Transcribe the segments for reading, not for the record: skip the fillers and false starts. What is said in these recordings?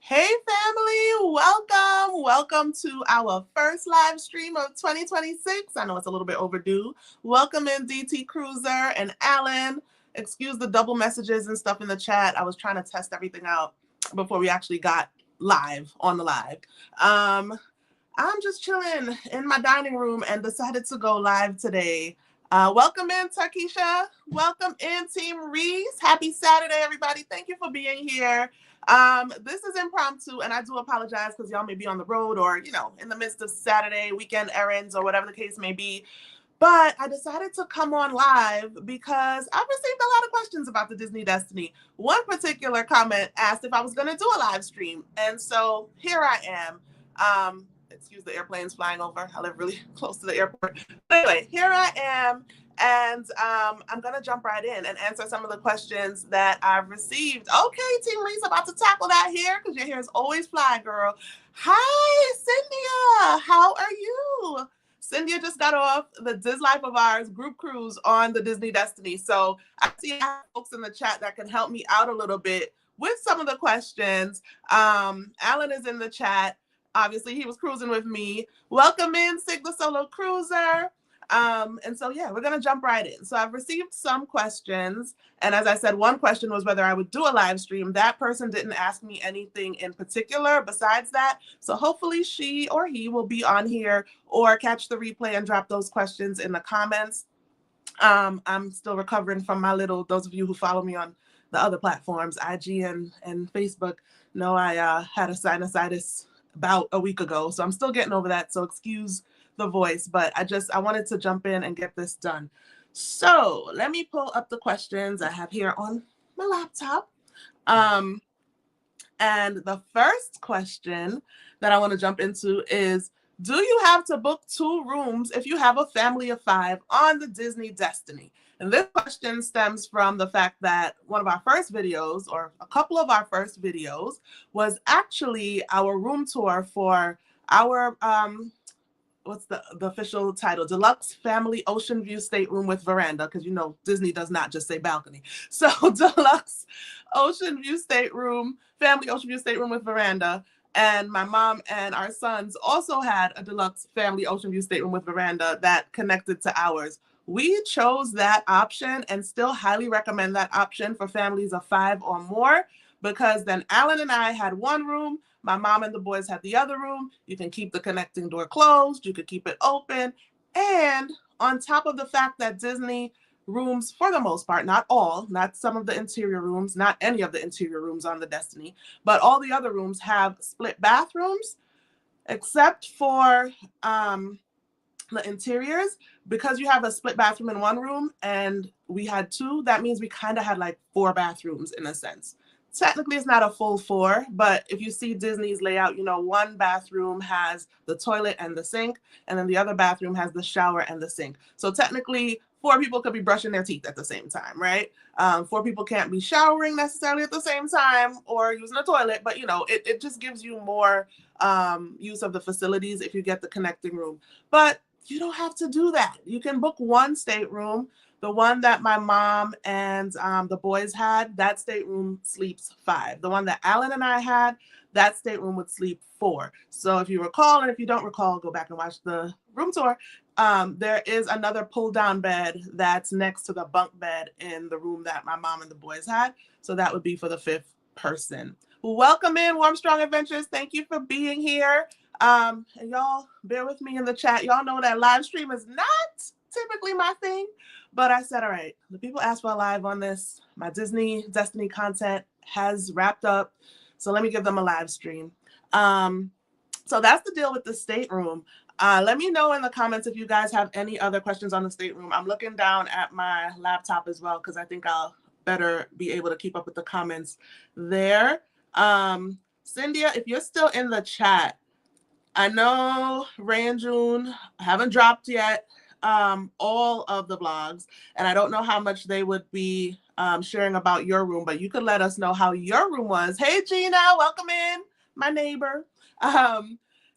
Hey family, welcome to our first live stream of 2026. I know it's a little bit overdue. Welcome in DT Cruiser and Alan. Excuse the double messages and stuff in the chat. I was trying to test everything out before we actually got live on the live. I'm just chilling in my dining room and decided to go live today. Welcome in, Takisha. Welcome in, Team Reese. Happy Saturday, everybody. Thank you for being here. This is impromptu, and I do apologize because y'all may be on the road or, in the midst of Saturday weekend errands or whatever the case may be. But I decided to come on live because I've received a lot of questions about the Disney Destiny. One particular comment asked if I was going to do a live stream. And so here I am. Excuse the airplanes flying over. I live really close to the airport. But anyway, here I am. And I'm going to jump right in and answer some of the questions that I've received. Okay, Team Reese, about to tackle that here because your hair is always fly, girl. Hi, Cynthia. How are you? Cynthia just got off the Diz Life of Ours group cruise on the Disney Destiny. So I see I have folks in the chat that can help me out a little bit with some of the questions. Alan is in the chat. Obviously, he was cruising with me. Welcome in, Sig the Solo Cruiser. And so, yeah, we're going to jump right in. So I've received some questions. And as I said, one question was whether I would do a live stream. That person didn't ask me anything in particular besides that. So hopefully she or he will be on here or catch the replay and drop those questions in the comments. I'm still recovering from those of you who follow me on the other platforms, IG and Facebook, know I had a sinusitis about a week ago. So I'm still getting over that. So excuse the voice, but I wanted to jump in and get this done. So let me pull up the questions I have here on my laptop. And the first question that I want to jump into is, do you have to book 2 rooms if you have a family of 5 on the Disney Destiny? And this question stems from the fact that one of our first videos, or a couple of our first videos, was actually our room tour for our what's the official title? Deluxe Family Ocean View Stateroom with Veranda, because Disney does not just say balcony. So Deluxe Ocean View Stateroom, Family Ocean View Stateroom with Veranda. And my mom and our sons also had a Deluxe Family Ocean View Stateroom with Veranda that connected to ours. We chose that option and still highly recommend that option for families of 5 or more, because then Alan and I had one room, my mom and the boys had the other room. You can keep the connecting door closed. You could keep it open. And on top of the fact that Disney rooms, for the most part, not all, not some of the interior rooms, not any of the interior rooms on the Destiny, but all the other rooms have split bathrooms, except for the interiors. Because you have a split bathroom in one room and we had 2, that means we kind of had like 4 bathrooms in a sense. Technically, it's not a full 4, but if you see Disney's layout, one bathroom has the toilet and the sink, and then the other bathroom has the shower and the sink. So technically, 4 people could be brushing their teeth at the same time, right? 4 people can't be showering necessarily at the same time or using a toilet, but it just gives you more use of the facilities if you get the connecting room. But you don't have to do that. You can book one stateroom. The one that my mom and the boys had, that stateroom sleeps 5. The one that Alan and I had, that stateroom would sleep 4. So if you recall, and if you don't recall, go back and watch the room tour. There is another pull-down bed that's next to the bunk bed in the room that my mom and the boys had. So that would be for the 5th person. Welcome in, Warm Strong Adventures. Thank you for being here. And y'all, bear with me in the chat. Y'all know that live stream is not typically my thing. But I said, all right, the people asked for a live on this. My Disney Destiny content has wrapped up. So let me give them a live stream. So that's the deal with the stateroom. Let me know in the comments if you guys have any other questions on the stateroom. I'm looking down at my laptop as well, because I think I'll better be able to keep up with the comments there. Cynthia, if you're still in the chat, I know Ray and June haven't dropped yet all of the blogs, and I don't know how much they would be sharing about your room, but you could let us know how your room was. Hey Gina, welcome in, my neighbor.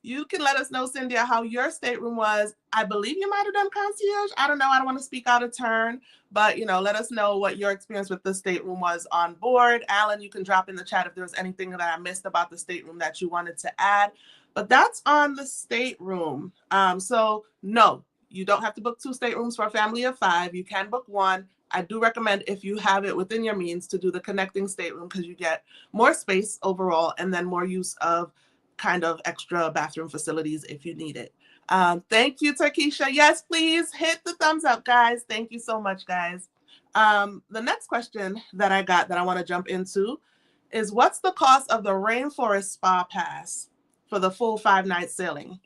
You can let us know, Cynthia, how your stateroom was. I believe you might have done concierge. I don't know. I don't want to speak out of turn, but let us know what your experience with the stateroom was on board. Alan, you can drop in the chat if there was anything that I missed about the stateroom that you wanted to add. But that's on the stateroom. So no, you don't have to book 2 staterooms for a family of 5. You can book 1. I do recommend, if you have it within your means, to do the connecting stateroom, because you get more space overall and then more use of kind of extra bathroom facilities if you need it. Thank you, Takesha. Yes, please hit the thumbs up, guys. Thank you so much, guys. The next question that I got that I want to jump into is, what's the cost of the Rainforest Spa Pass for the full 5-night sailing?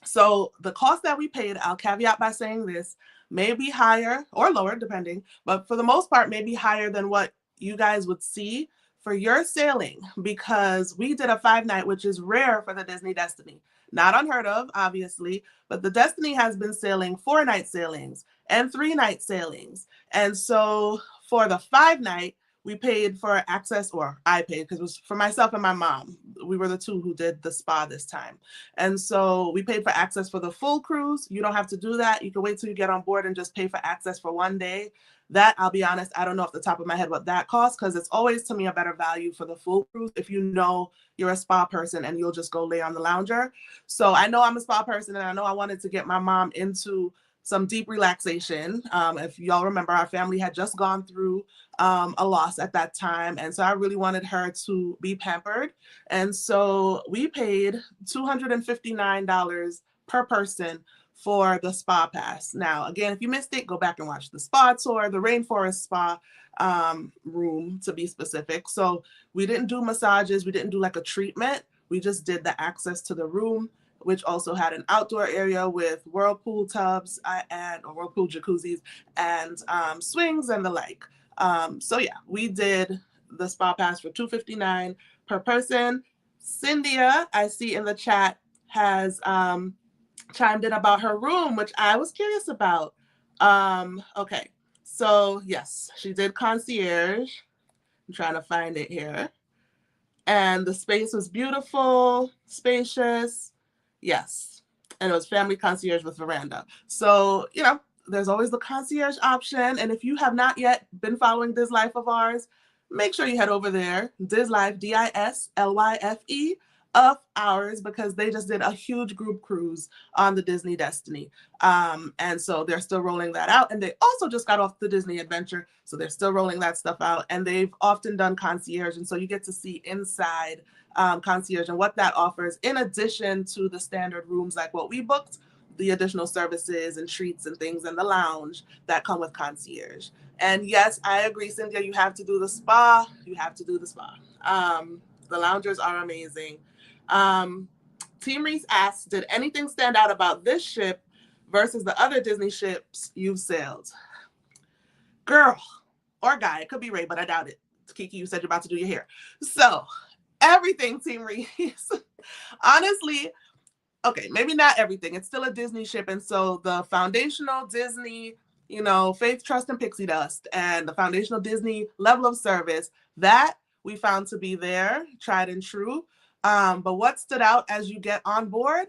So the cost that we paid, I'll caveat by saying this, may be higher or lower, depending, but for the most part, may be higher than what you guys would see for your sailing, because we did a 5-night, which is rare for the Disney Destiny. Not unheard of, obviously, but the Destiny has been sailing 4-night sailings and 3-night sailings. And so for the 5-night, we paid for access, or I paid, because it was for myself and my mom. We were the 2 who did the spa this time. And so we paid for access for the full cruise. You don't have to do that. You can wait till you get on board and just pay for access for 1 day. That, I'll be honest, I don't know off the top of my head what that costs, because it's always, to me, a better value for the full cruise if you know you're a spa person and you'll just go lay on the lounger. So I know I'm a spa person, and I know I wanted to get my mom into some deep relaxation. If y'all remember, our family had just gone through a loss at that time. And so I really wanted her to be pampered. And so we paid $259 per person for the spa pass. Now, again, if you missed it, go back and watch the spa tour, the Rainforest Spa room, to be specific. So we didn't do massages. We didn't do like a treatment. We just did the access to the room, which also had an outdoor area with whirlpool tubs or whirlpool jacuzzis and swings and the like. So yeah, we did the spa pass for $259 per person. Cynthia, I see in the chat, has chimed in about her room, which I was curious about. Okay, so yes, she did concierge. I'm trying to find it here. And the space was beautiful, spacious. Yes. And it was family concierge with veranda. So, there's always the concierge option. And if you have not yet been following This Life of Ours, make sure you head over there, This Life, DISLYFE of Ours, because they just did a huge group cruise on the Disney Destiny. And so they're still rolling that out. And they also just got off the Disney Adventure, so they're still rolling that stuff out. And they've often done concierge. And so you get to see inside concierge and what that offers, in addition to the standard rooms like what we booked, the additional services and treats and things in the lounge that come with concierge. And yes, I agree, Cynthia, you have to do the spa. You have to do the spa. The loungers are amazing. Team Reese asks, did anything stand out about this ship versus the other Disney ships you've sailed? Girl or guy, it could be Ray, but I doubt it. Kiki, you said you're about to do your hair. So everything, Team Reese. Honestly, okay, maybe not everything. It's still a Disney ship. And so the foundational Disney, faith, trust, and pixie dust, and the foundational Disney level of service, that we found to be there, tried and true. But what stood out as you get on board?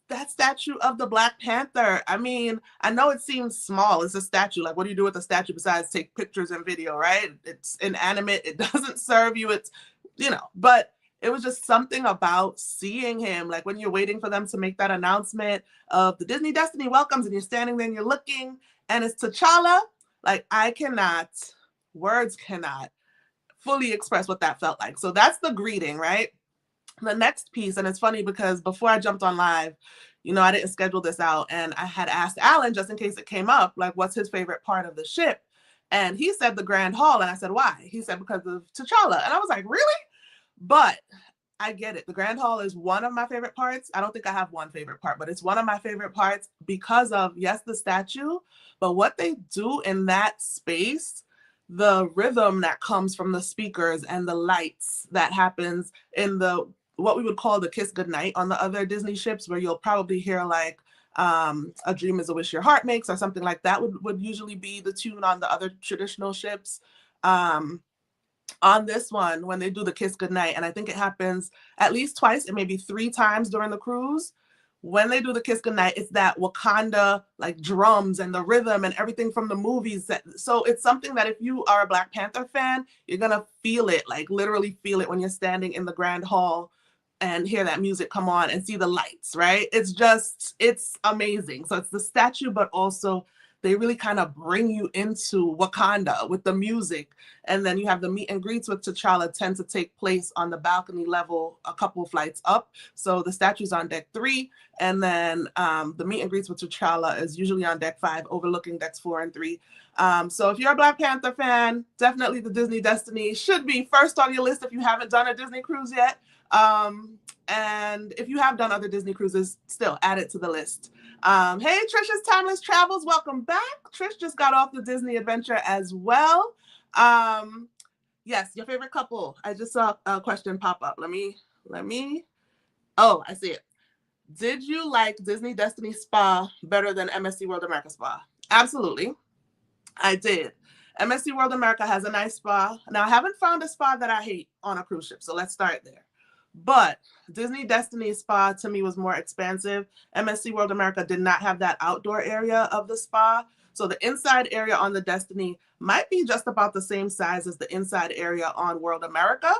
That statue of the Black Panther. I mean, I know it seems small. It's a statue. Like, what do you do with a statue besides take pictures and video, right? It's inanimate. It doesn't serve you. It's, but it was just something about seeing him. Like when you're waiting for them to make that announcement of the Disney Destiny welcomes, and you're standing there and you're looking, and it's T'Challa. Like, words cannot fully express what that felt like. So that's the greeting, right? The next piece, and it's funny because before I jumped on live, I didn't schedule this out, and I had asked Alan, just in case it came up, like, what's his favorite part of the ship? And he said the Grand Hall, and I said, why? He said, because of T'Challa. And I was like, really? But I get it. The Grand Hall is one of my favorite parts. I don't think I have one favorite part, but it's one of my favorite parts because of, yes, the statue, but what they do in that space, the rhythm that comes from the speakers and the lights that happens in what we would call the kiss goodnight on the other Disney ships, where you'll probably hear like A Dream Is a Wish Your Heart Makes, or something like that would usually be the tune on the other traditional ships. on this one, when they do the kiss goodnight, and I think it happens at least twice, it may be 3 times during the cruise. When they do the kiss goodnight, it's that Wakanda like drums and the rhythm and everything from the movies. So it's something that if you are a Black Panther fan, you're gonna feel it, like literally feel it when you're standing in the Grand Hall and hear that music come on and see the lights, right? It's amazing. So it's the statue, but also they really kind of bring you into Wakanda with the music. And then you have the meet and greets with T'Challa tend to take place on the balcony level a couple of flights up. So the statue's on deck 3, and then the meet and greets with T'Challa is usually on deck 5, overlooking decks 4 and 3. So if you're a Black Panther fan, definitely the Disney Destiny should be first on your list if you haven't done a Disney cruise yet. And if you have done other Disney cruises, still add it to the list. Hey, Trisha's Timeless Travels, welcome back. Trish just got off the Disney adventure as well. Yes, your favorite couple. I just saw a question pop up. Let me. Oh, I see it. Did you like Disney Destiny Spa better than MSC World America Spa? Absolutely. I did. MSC World America has a nice spa. Now, I haven't found a spa that I hate on a cruise ship, so let's start there. But Disney Destiny Spa to me was more expansive. MSC World America did not have that outdoor area of the spa. So the inside area on the Destiny might be just about the same size as the inside area on World America.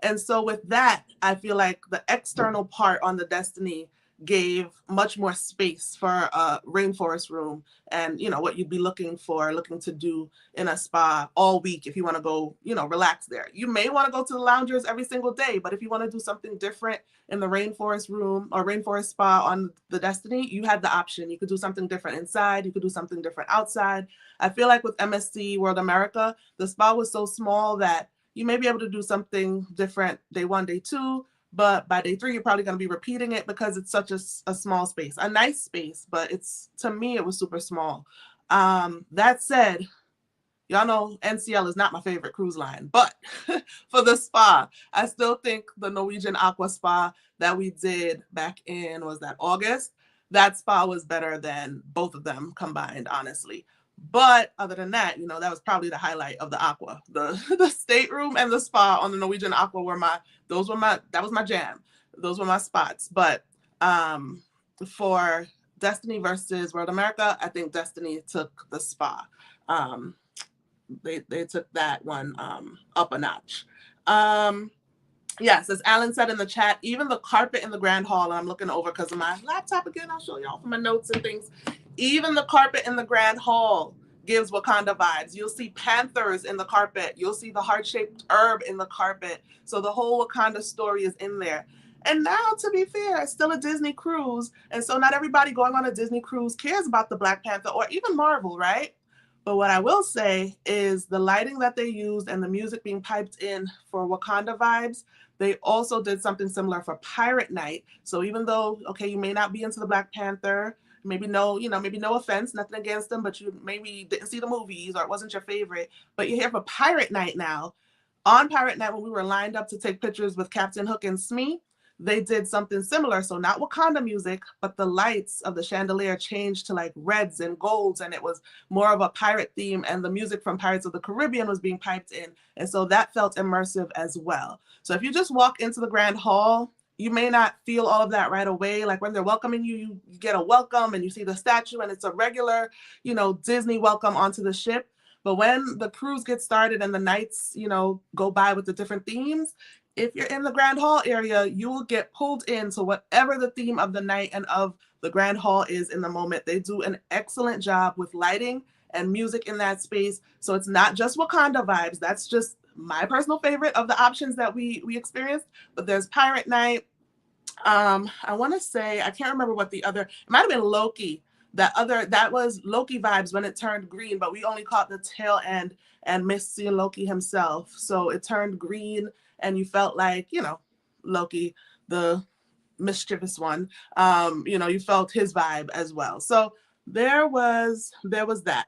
And so with that, I feel like the external part on the Destiny gave much more space for a rainforest room and what you'd be looking to do in a spa all week if you want to go relax there. You may want to go to the loungers every single day, but if you want to do something different in the rainforest room or rainforest spa on the Destiny, you had the option. You could do something different inside, you could do something different outside. I feel like with MSC World America, the spa was so small that you may be able to do something different day 1, day 2, but by day 3, you're probably going to be repeating it because it's such a small space, a nice space, but to me, it was super small. That said, y'all know NCL is not my favorite cruise line, but for the spa, I still think the Norwegian Aqua Spa that we did back in, was that August? That spa was better than both of them combined, honestly. But other than that, that was probably the highlight of the Aqua. The stateroom and the spa on the Norwegian Aqua that was my jam. Those were my spots. But for Destiny versus World America, I think Destiny took the spa. They took that one up a notch. Yes, as Alan said in the chat, even the carpet in the Grand Hall, and I'm looking over because of my laptop again, I'll show y'all from my notes and things. Even the carpet in the Grand Hall gives Wakanda vibes. You'll see panthers in the carpet. You'll see the heart-shaped herb in the carpet. So the whole Wakanda story is in there. And now, to be fair, it's still a Disney cruise. And so not everybody going on a Disney cruise cares about the Black Panther or even Marvel, right? But what I will say is the lighting that they used and the music being piped in for Wakanda vibes, they also did something similar for Pirate Night. So even though, okay, you may not be into the Black Panther, maybe no offense, nothing against them, but you maybe didn't see the movies or it wasn't your favorite, but you're here for Pirate Night now. On Pirate Night, when we were lined up to take pictures with Captain Hook and Smee, they did something similar. So not Wakanda music, but the lights of the chandelier changed to like reds and golds, and it was more of a pirate theme, and the music from Pirates of the Caribbean was being piped in. And so that felt immersive as well. So if you just walk into the Grand Hall, you may not feel all of that right away. Like when they're welcoming you, you get a welcome and you see the statue and it's a regular, Disney welcome onto the ship. But when the cruise gets started and the nights, go by with the different themes, if you're in the Grand Hall area, you will get pulled into whatever the theme of the night and of the Grand Hall is in the moment. They do an excellent job with lighting and music in that space. So it's not just Wakanda vibes. That's just my personal favorite of the options that we experienced. But there's Pirate Night. I want to say, I can't remember what the other, it might have been Loki. That was Loki vibes when it turned green, but we only caught the tail end and missed seeing Loki himself. So it turned green and you felt like, Loki, the mischievous one, you felt his vibe as well. So there was that.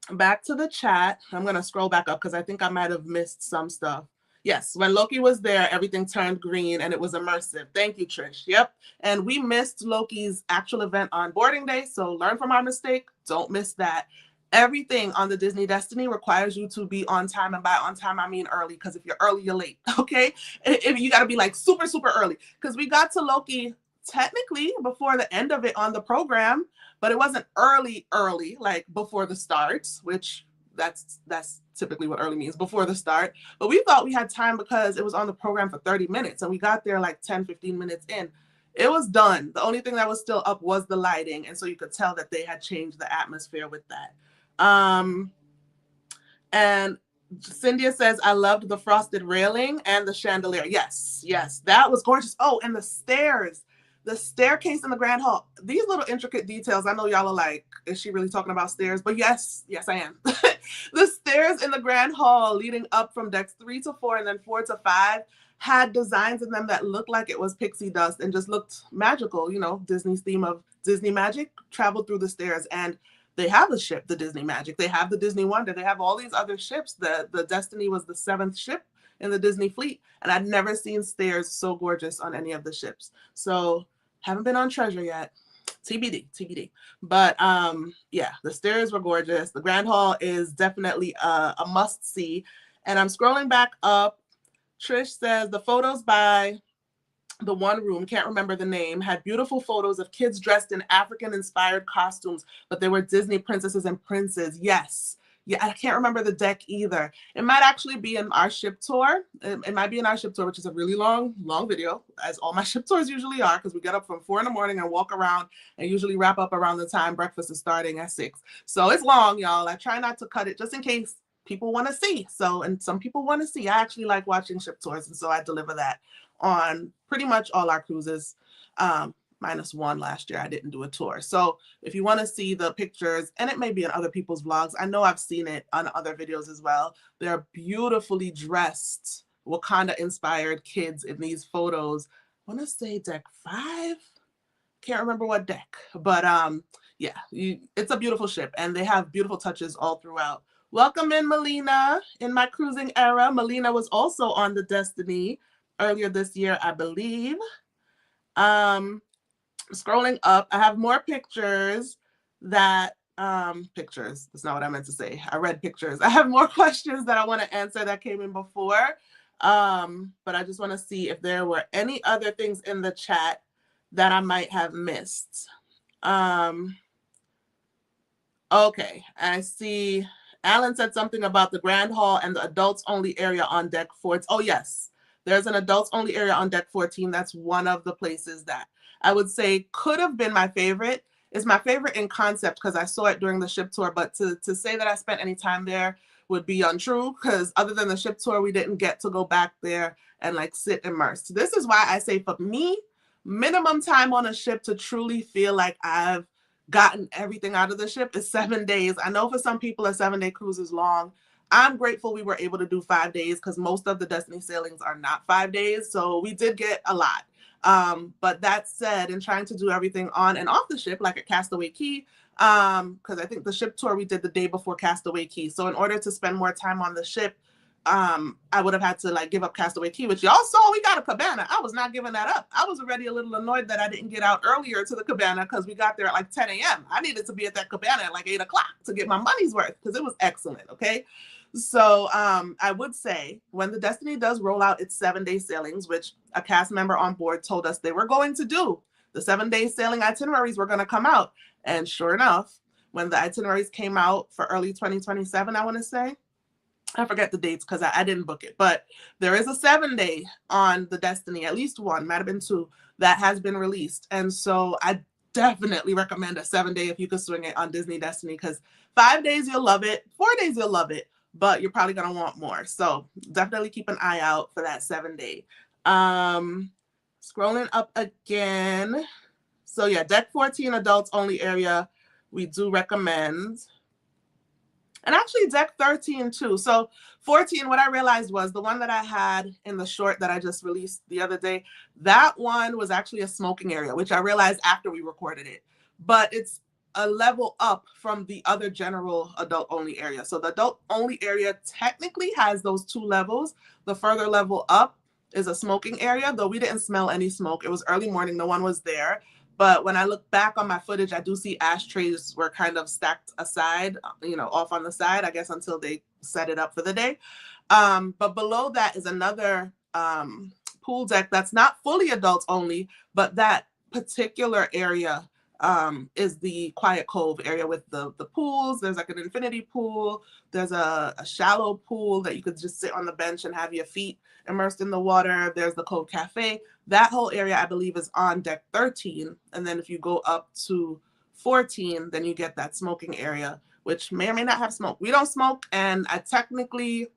Back to the chat. I'm going to scroll back up because I think I might have missed some stuff. Yes, when Loki was there, everything turned green and it was immersive. Thank you, Trish. Yep. And we missed Loki's actual event on boarding day. So learn from our mistake. Don't miss that. Everything on the Disney Destiny requires you to be on time, and by on time I mean early, because if you're early you're late. Okay, if you got to be like super super early, because we got to Loki technically before the end of it on the program, but it wasn't early like before the start, which that's typically what early means, before the start. But we thought we had time because it was on the program for 30 minutes and we got there like 10-15 minutes in. It was done. The only thing that was still up was the lighting, and so you could tell that they had changed the atmosphere with that. And Cynthia says, I loved the frosted railing and the chandelier. Yes, yes, that was gorgeous. Oh, and the stairs, the staircase in the Grand Hall. These little intricate details, I know y'all are like, is she really talking about stairs? But yes, yes, I am. The stairs in the Grand Hall leading up from decks 3 to 4 and then 4 to 5 had designs in them that looked like it was pixie dust and just looked magical. You know, Disney's theme of Disney magic traveled through the stairs. And they have the ship, the Disney Magic. They have the Disney Wonder. They have all these other ships. The Destiny was the 7th ship in the Disney fleet, and I'd never seen stairs so gorgeous on any of the ships. So haven't been on Treasure yet. TBD, TBD. But yeah, the stairs were gorgeous. The Grand Hall is definitely a must see. And I'm scrolling back up. Trish says the photos by the one room, can't remember the name, had beautiful photos of kids dressed in African-inspired costumes, but they were Disney princesses and princes. Yes. Yeah, I can't remember the deck either. It might actually be in our ship tour. It might be in our ship tour, which is a really long video, as all my ship tours usually are, because we get up from 4 in the morning and walk around and usually wrap up around the time breakfast is starting at 6. So it's long, y'all. I try not to cut it just in case people want to see. So, and some people want to see. I actually like watching ship tours, and so I deliver that on pretty much all our cruises, minus one last year. I didn't do a tour. So if you want to see the pictures, and it may be in other people's vlogs, I know I've seen it on other videos as well. They're beautifully dressed, Wakanda-inspired kids in these photos. I want to say deck 5. Can't remember what deck, but yeah, it's a beautiful ship, and they have beautiful touches all throughout. Welcome in, Melina. In my cruising era, Melina was also on the Destiny earlier this year, I believe. Scrolling up, I have more pictures that, pictures, that's not what I meant to say. I read pictures. I have more questions that I want to answer that came in before. But I just want to see if there were any other things in the chat that I might have missed. Okay, I see Alan said something about the Grand Hall and the adults only area on deck 14. Oh yes, there's an adults only area on deck 14. That's one of the places that I would say could have been my favorite. It's my favorite in concept because I saw it during the ship tour, but to say that I spent any time there would be untrue, because other than the ship tour, we didn't get to go back there and like sit immersed. This is why I say, for me, minimum time on a ship to truly feel like I've gotten everything out of the ship is 7 days. I know for some people a 7-day cruise is long. I'm grateful we were able to do 5 days because most of the Destiny sailings are not 5 days. So we did get a lot. But that said, in trying to do everything on and off the ship, like at Castaway Cay, because I think the ship tour we did the day before Castaway Cay. So in order to spend more time on the ship, I would have had to like give up Castaway Cay, which y'all saw we got a cabana. I was not giving that up. I was already a little annoyed that I didn't get out earlier to the cabana because we got there at like 10 a.m. I needed to be at that cabana at like 8 o'clock to get my money's worth because it was excellent. Okay. So I would say when the Destiny does roll out its 7-day sailings, which a cast member on board told us they were going to do, the 7-day sailing itineraries were going to come out. And sure enough, when the itineraries came out for early 2027, I want to say, I forget the dates because I didn't book it, but there is a 7-day on the Destiny, at least one, might have been 2, that has been released. And so I definitely recommend a 7-day if you could swing it on Disney Destiny, because 5 days you'll love it, 4 days you'll love it, but you're probably going to want more. So definitely keep an eye out for that 7-day. Scrolling up again. So yeah, deck 14 adults only area, we do recommend. And actually deck 13 too. So 14, what I realized was the one that I had in the short that I just released the other day, that one was actually a smoking area, which I realized after we recorded it. But it's a level up from the other general adult only area. So the adult only area technically has those 2 levels. The further level up is a smoking area, though we didn't smell any smoke. It was early morning, no one was there. But when I look back on my footage, I do see ashtrays were kind of stacked aside, off on the side, I guess until they set it up for the day. But below that is another pool deck that's not fully adults only, but that particular area is the Quiet Cove area with the pools. There's like an infinity pool. There's a shallow pool that you could just sit on the bench and have your feet immersed in the water. There's the Cove Cafe. That whole area, I believe, is on deck 13. And then if you go up to 14, then you get that smoking area, which may or may not have smoke. We don't smoke, and I technically,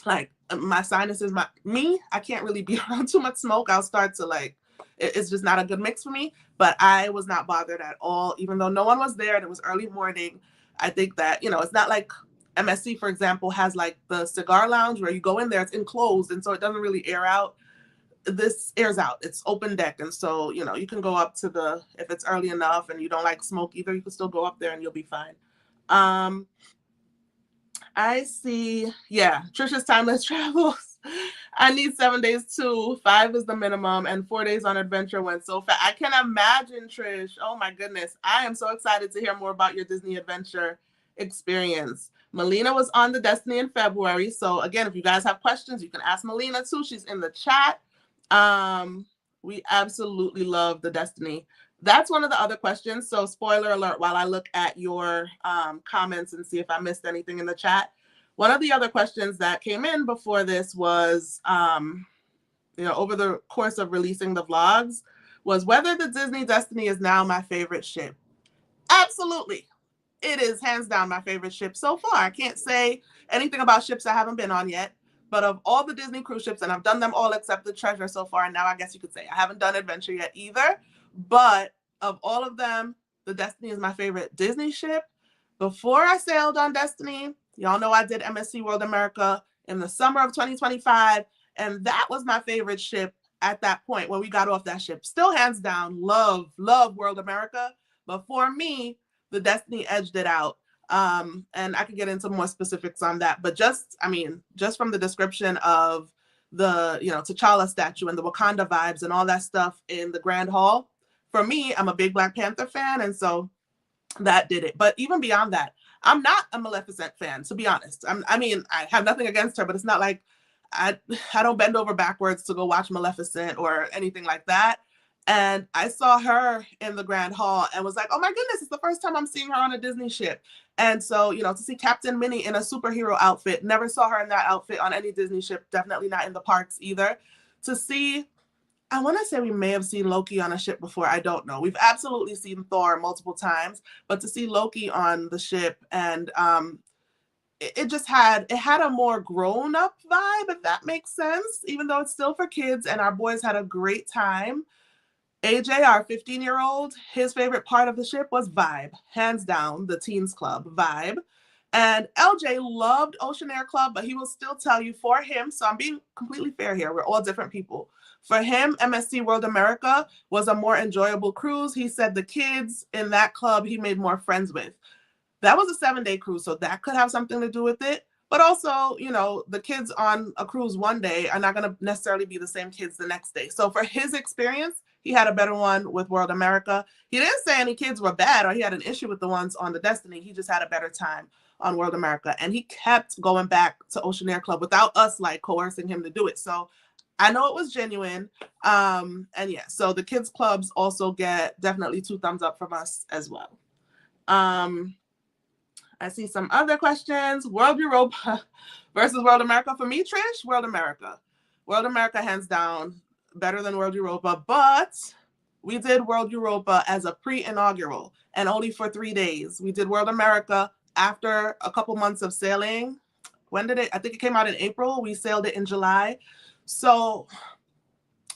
like, my sinuses, I can't really be around too much smoke. I'll start to it's just not a good mix for me. But I was not bothered at all, even though no one was there and it was early morning. I think that, it's not like MSC, for example, has like the cigar lounge where you go in there, it's enclosed, and so it doesn't really air out. This airs out. It's open deck, and so you can go up to if it's early enough and you don't like smoke either, you can still go up there and you'll be fine. I see. Yeah, Trisha's timeless travels. I need 7 days too. 5 is the minimum, and 4 days on adventure went so fast. I can imagine, Trish. Oh my goodness. I am so excited to hear more about your Disney adventure experience. Melina was on the Destiny in February. So again, if you guys have questions, you can ask Melina too. She's in the chat. We absolutely love the Destiny. That's one of the other questions. So spoiler alert, while I look at your comments and see if I missed anything in the chat. One of the other questions that came in before this was, over the course of releasing the vlogs, was whether the Disney Destiny is now my favorite ship. Absolutely. It is hands down my favorite ship so far. I can't say anything about ships I haven't been on yet. But of all the Disney cruise ships, and I've done them all except the Treasure so far, and now I guess you could say I haven't done Adventure yet either. But of all of them, the Destiny is my favorite Disney ship. Before I sailed on Destiny, y'all know I did MSC World America in the summer of 2025, and that was my favorite ship at that point when we got off that ship. Still hands down, love World America. But for me, the Destiny edged it out. And I could get into more specifics on that, but just from the description of the, T'Challa statue and the Wakanda vibes and all that stuff in the Grand Hall, for me, I'm a big Black Panther fan, and so that did it. But even beyond that, I'm not a Maleficent fan, to be honest. I have nothing against her, but it's not like I don't bend over backwards to go watch Maleficent or anything like that. And I saw her in the Grand Hall and was like, oh my goodness, it's the first time I'm seeing her on a Disney ship. And so, to see Captain Minnie in a superhero outfit, never saw her in that outfit on any Disney ship, definitely not in the parks either. To see, I want to say we may have seen Loki on a ship before, I don't know. We've absolutely seen Thor multiple times, but to see Loki on the ship, and it had a more grown-up vibe, if that makes sense, even though it's still for kids, and our boys had a great time. AJ, our 15-year-old, his favorite part of the ship was vibe. Hands down, the Teens Club vibe. And LJ loved Ocean Air Club, but he will still tell you for him, so I'm being completely fair here, we're all different people. For him, MSC World America was a more enjoyable cruise. He said the kids in that club he made more friends with. That was a 7-day cruise, so that could have something to do with it. But also, the kids on a cruise one day are not going to necessarily be the same kids the next day. So for his experience, he had a better one with World America. He didn't say any kids were bad or he had an issue with the ones on the Destiny. He just had a better time on World America. And he kept going back to Ocean Air Club without us coercing him to do it. So I know it was genuine. And yeah, so the kids clubs also get definitely 2 thumbs up from us as well. I see some other questions. World Europa versus World America. For me, Trish, World America. World America, hands down, better than World Europa. But we did World Europa as a pre-inaugural and only for 3 days. We did World America after a couple months of sailing. When did it? I think it came out in April. We sailed it in July. So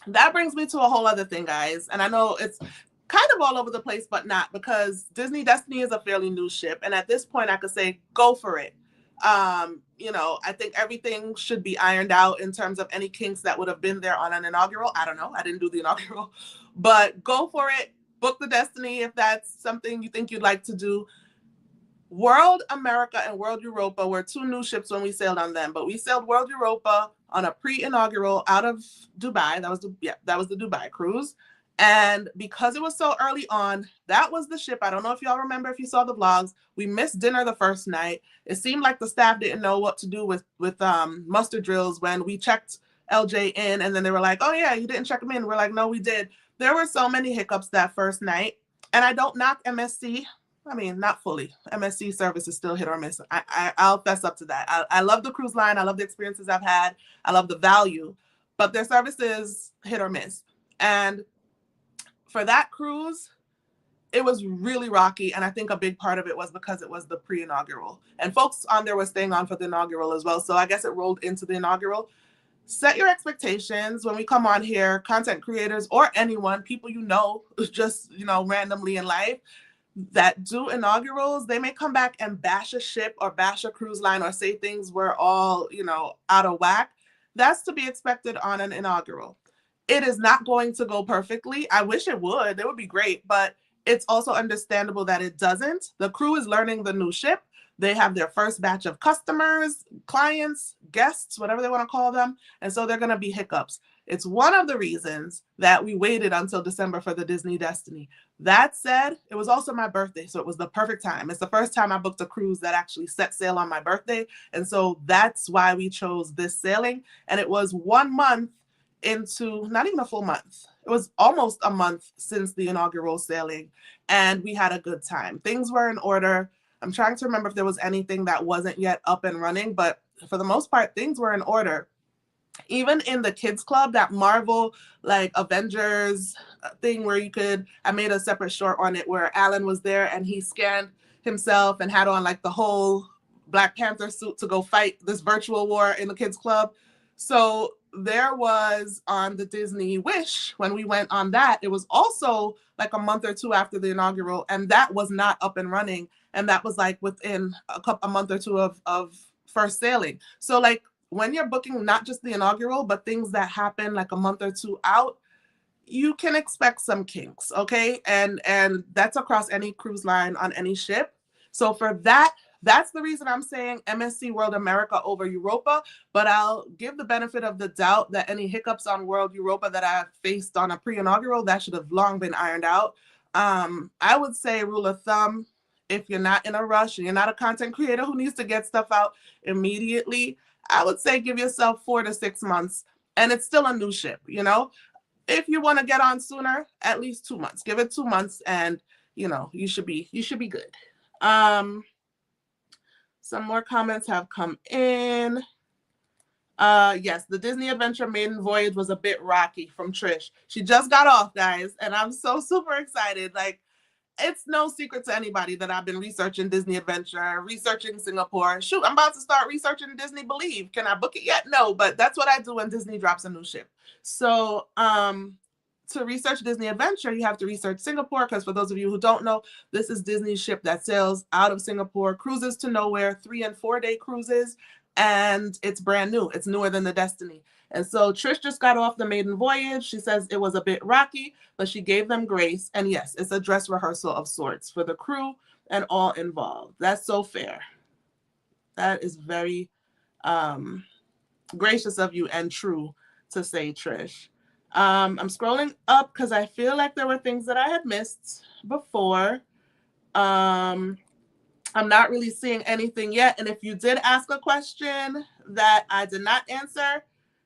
that brings me to a whole other thing, guys. And I know it's kind of all over the place, but not, because Disney Destiny is a fairly new ship. And at this point, I could say, go for it. I think everything should be ironed out in terms of any kinks that would have been there on an inaugural. I don't know. I didn't do the inaugural, but go for it. Book the Destiny if that's something you think you'd like to do. World America and World Europa were 2 new ships when we sailed on them, but we sailed World Europa on a pre-inaugural out of Dubai. That was the Dubai cruise. And because it was so early on, that was the ship. I don't know if y'all remember, if you saw the vlogs. We missed dinner the first night. It seemed like the staff didn't know what to do with muster drills when we checked LJ in, and then they were like, "Oh yeah, you didn't check him in." We're like, "No, we did." There were so many hiccups that first night, and I don't knock MSC. I mean, not fully. MSC service is still hit or miss. I'll fess up to that. I love the cruise line. I love the experiences I've had. I love the value, but their service is hit or miss. And for that cruise, it was really rocky, and I think a big part of it was because it was the pre-inaugural, and folks on there were staying on for the inaugural as well, so I guess it rolled into the inaugural. Set your expectations when we come on here, content creators or anyone, people just randomly in life that do inaugurals. They may come back and bash a ship or bash a cruise line or say things were all out of whack. That's to be expected on an inaugural. It is not going to go perfectly. I wish it would. It would be great, but it's also understandable that it doesn't. The crew is learning the new ship. They have their first batch of customers, clients, guests, whatever they want to call them. And so they're going to be hiccups. It's one of the reasons that we waited until December for the Disney Destiny. That said, it was also my birthday, so it was the perfect time. It's the first time I booked a cruise that actually set sail on my birthday. And so that's why we chose this sailing. And it was 1 month into, not even a full month. It was almost a month since the inaugural sailing, and we had a good time. Things were in order. I'm trying to remember if there was anything that wasn't yet up and running, but for the most part, things were in order. Even in the kids club, that Marvel like Avengers thing where I made a separate short on it where Alan was there and he scanned himself and had on like the whole Black Panther suit to go fight this virtual war in the kids club. So there was on the Disney Wish, when we went on that, it was also like a month or two after the inaugural, and that was not up and running. And that was like within a month or two of first sailing. So like when you're booking not just the inaugural, but things that happen like a month or two out, you can expect some kinks, okay? And that's across any cruise line on any ship. So for that's the reason I'm saying MSC World America over Europa, but I'll give the benefit of the doubt that any hiccups on World Europa that I've faced on a pre-inaugural, that should have long been ironed out. I would say rule of thumb, if you're not in a rush and you're not a content creator who needs to get stuff out immediately, I would say give yourself 4 to 6 months, and it's still a new ship, If you want to get on sooner, at least 2 months. Give it 2 months, and you should be good. Some more comments have come in. Yes, the Disney Adventure maiden voyage was a bit rocky from Trish. She just got off, guys, and I'm so super excited. Like, it's no secret to anybody that I've been researching Disney Adventure, researching Singapore. Shoot, I'm about to start researching Disney Believe. Can I book it yet? No, but that's what I do when Disney drops a new ship. So to research Disney Adventure, you have to research Singapore, because for those of you who don't know, this is Disney's ship that sails out of Singapore, cruises to nowhere, 3 and 4 day cruises, and it's brand new. It's newer than the Destiny. And so Trish just got off the maiden voyage. She says it was a bit rocky, but she gave them grace. And yes, it's a dress rehearsal of sorts for the crew and all involved. That's so fair. That is very gracious of you and true to say, Trish. I'm scrolling up because I feel like there were things that I had missed before. I'm not really seeing anything yet. And if you did ask a question that I did not answer,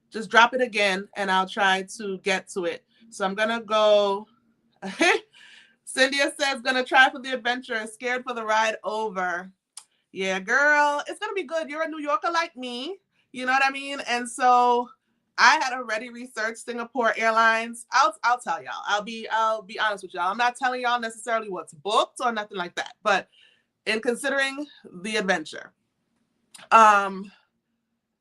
just drop it again and I'll try to get to it. So I'm going to go. Cynthia says, going to try for the adventure, scared for the ride over. Yeah, girl, it's going to be good. You're a New Yorker like me. You know what I mean? And so I had already researched Singapore Airlines. I'll tell y'all. I'll be honest with y'all. I'm not telling y'all necessarily what's booked or nothing like that. But in considering the adventure,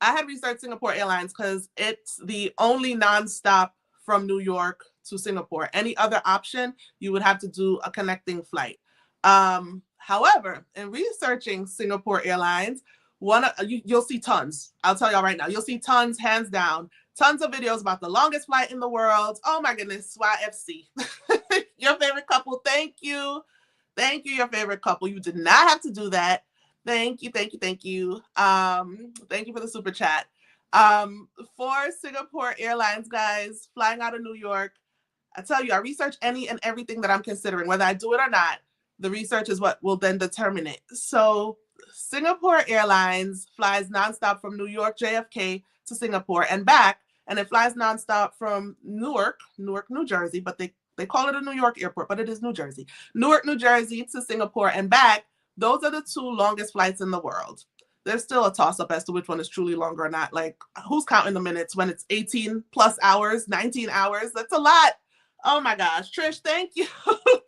I had researched Singapore Airlines because it's the only nonstop from New York to Singapore. Any other option, you would have to do a connecting flight. However, in researching Singapore Airlines, you'll see tons. I'll tell y'all right now, you'll see tons, hands down, tons of videos about the longest flight in the world. Oh my goodness, YFC. Your favorite couple, thank you. Thank you, your favorite couple. You did not have to do that. Thank you, thank you, thank you. Thank you for the super chat. For Singapore Airlines, guys, flying out of New York, I tell you, I research any and everything that I'm considering, whether I do it or not. The research is what will then determine it. So Singapore Airlines flies nonstop from New York JFK to Singapore and back, and it flies nonstop from Newark, New Jersey, but they call it a New York airport, but it is New Jersey. Newark, New Jersey to Singapore and back. Those are the two longest flights in the world. There's still a toss-up as to which one is truly longer or not. Like, who's counting the minutes when it's 18 plus hours, 19 hours? That's a lot. Oh my gosh. Trish, thank you.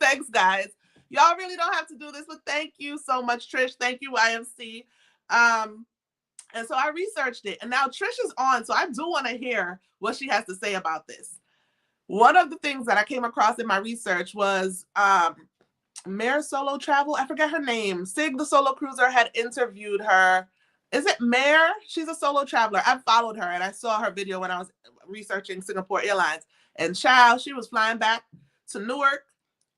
Thanks, guys. Y'all really don't have to do this, but thank you so much, Trish. Thank you, IMC. And so I researched it, and now Trish is on, so I do want to hear what she has to say about this. One of the things that I came across in my research was Mare Solo Travel. I forget her name. Sig, the solo cruiser, had interviewed her. Is it Mare? She's a solo traveler. I followed her, and I saw her video when I was researching Singapore Airlines. And child, she was flying back to Newark,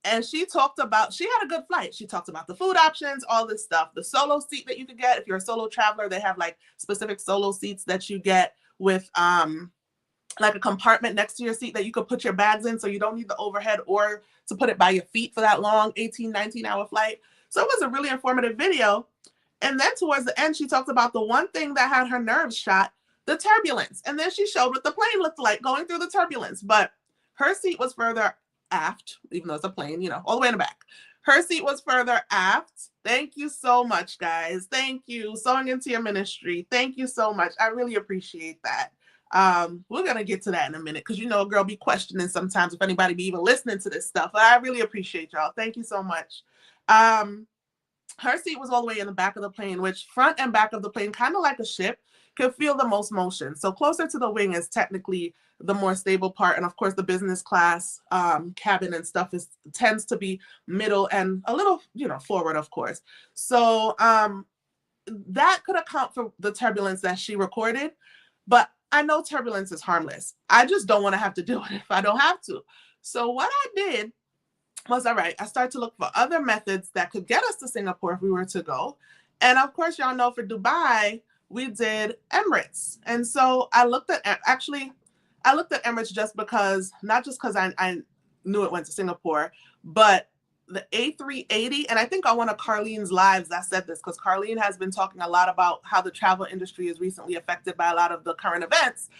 and she talked about, she had a good flight. She talked about the food options, all this stuff. The solo seat that you could get. If you're a solo traveler, they have like specific solo seats that you get with like a compartment next to your seat that you could put your bags in, so you don't need the overhead or to put it by your feet for that long 18, 19-hour flight. So it was a really informative video. And then towards the end, she talked about the one thing that had her nerves shot, the turbulence. And then she showed what the plane looked like going through the turbulence. But her seat was further aft, even though it's a plane, you know, all the way in the back. Her seat was further aft. Thank you so much, guys. Thank you. Sewing into your ministry. Thank you so much. I really appreciate that. We're going to get to that in a minute, because, you know, a girl be questioning sometimes if anybody be even listening to this stuff. But I really appreciate y'all. Thank you so much. Her seat was all the way in the back of the plane, which front and back of the plane, kind of like a ship, could feel the most motion. So closer to the wing is technically the more stable part. And of course, the business class cabin and stuff tends to be middle and a little, you know, forward, of course. So that could account for the turbulence that she recorded. But I know turbulence is harmless. I just don't want to have to do it if I don't have to. So what I did was, all right, I started to look for other methods that could get us to Singapore if we were to go. And of course, y'all know for Dubai, we did Emirates. And so I looked at Emirates just because, not just because I knew it went to Singapore, but the A380, and I think on one of Carlene's lives, I said this because Carlene has been talking a lot about how the travel industry is recently affected by a lot of the current events.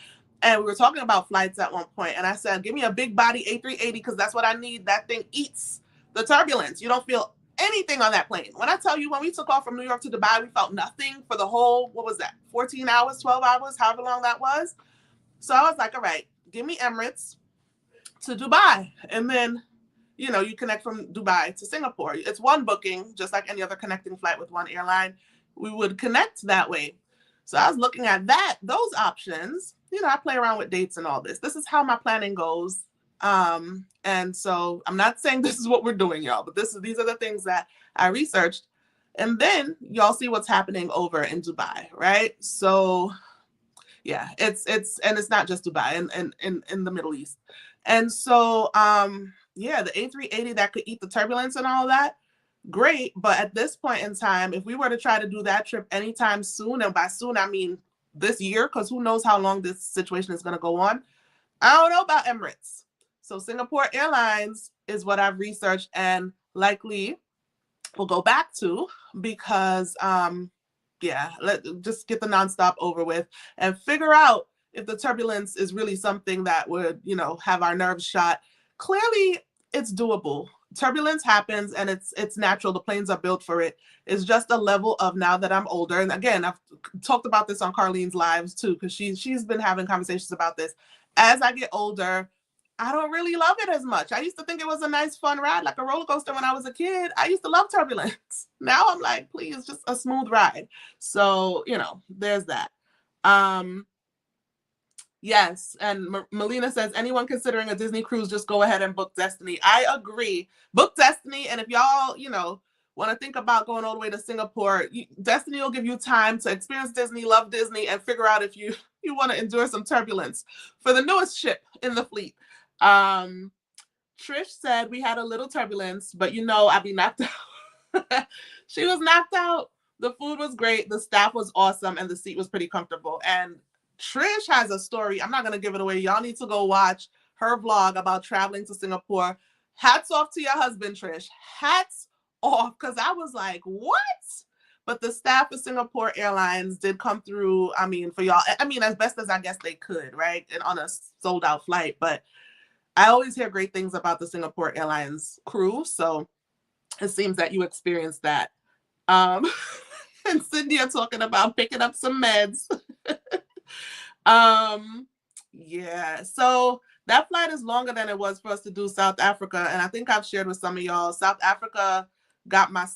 And we were talking about flights at one point, and I said, give me a big body A380 because that's what I need. That thing eats the turbulence. You don't feel anything on that plane. When I tell you, when we took off from New York to Dubai, we felt nothing for the whole, what was that, 14 hours, 12 hours, however long that was. So I was like, all right, give me Emirates to Dubai. And then, you know, you connect from Dubai to Singapore. It's one booking, just like any other connecting flight with one airline. We would connect that way. So I was looking at those options. You know, I play around with dates and all this. This is how my planning goes. And so I'm not saying this is what we're doing, y'all, but these are the things that I researched. And then y'all see what's happening over in Dubai, right? So yeah, it's not just Dubai and in the Middle East. And so yeah, the A380 that could eat the turbulence and all that, great. But at this point in time, if we were to try to do that trip anytime soon, and by soon I mean this year, because who knows how long this situation is going to go on, I don't know about Emirates. So Singapore Airlines is what I've researched and likely will go back to, because yeah, just get the nonstop over with and figure out if the turbulence is really something that would, you know, have our nerves shot. Clearly, it's doable. Turbulence happens and it's natural. The planes are built for it. It's just a level of, now that I'm older, and again, I've talked about this on Carlene's lives too, because she's been having conversations about this. As I get older, I don't really love it as much. I used to think it was a nice, fun ride, like a roller coaster when I was a kid. I used to love turbulence. Now I'm like, please, just a smooth ride. So, you know, there's that. Yes, and Melina says, anyone considering a Disney cruise, just go ahead and book Destiny. I agree. Book Destiny, and if y'all, you know, want to think about going all the way to Singapore, Destiny will give you time to experience Disney, love Disney, and figure out if you want to endure some turbulence for the newest ship in the fleet. Trish said we had a little turbulence, but you know, I'd be knocked out. She was knocked out. The food was great. The staff was awesome, and the seat was pretty comfortable. And Trish has a story. I'm not going to give it away. Y'all need to go watch her vlog about traveling to Singapore. Hats off to your husband, Trish. Hats off, because I was like, what? But the staff of Singapore Airlines did come through, I mean, for y'all, I mean, as best as I guess they could, right? And on a sold out flight. But I always hear great things about the Singapore Airlines crew. So it seems that you experienced that. And Cynthia talking about picking up some meds. Yeah, so that flight is longer than it was for us to do South Africa. And I think I've shared with some of y'all, South Africa got my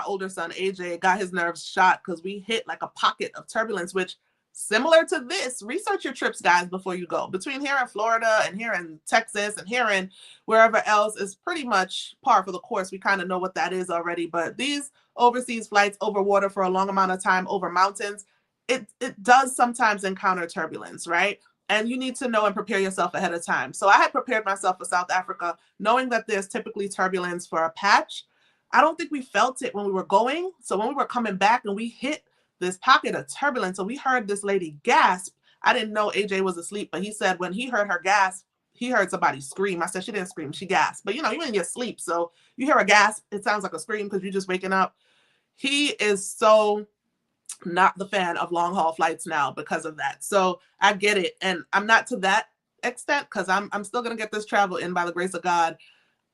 older son, AJ, got his nerves shot because we hit like a pocket of turbulence, which similar to this, research your trips, guys, before you go. Between here in Florida and here in Texas and here in wherever else is pretty much par for the course. We kind of know what that is already, but these overseas flights over water for a long amount of time over mountains, it does sometimes encounter turbulence, right? And you need to know and prepare yourself ahead of time. So I had prepared myself for South Africa, knowing that there's typically turbulence for a patch. I don't think we felt it when we were going. So when we were coming back and we hit this pocket of turbulence, so we heard this lady gasp. I didn't know AJ was asleep, but he said when he heard her gasp, he heard somebody scream. I said, she didn't scream, she gasped. But you know, even in your sleep, so you hear a gasp, it sounds like a scream because you're just waking up. He is so not the fan of long haul flights now because of that. So I get it. And I'm not to that extent because I'm still going to get this travel in by the grace of God.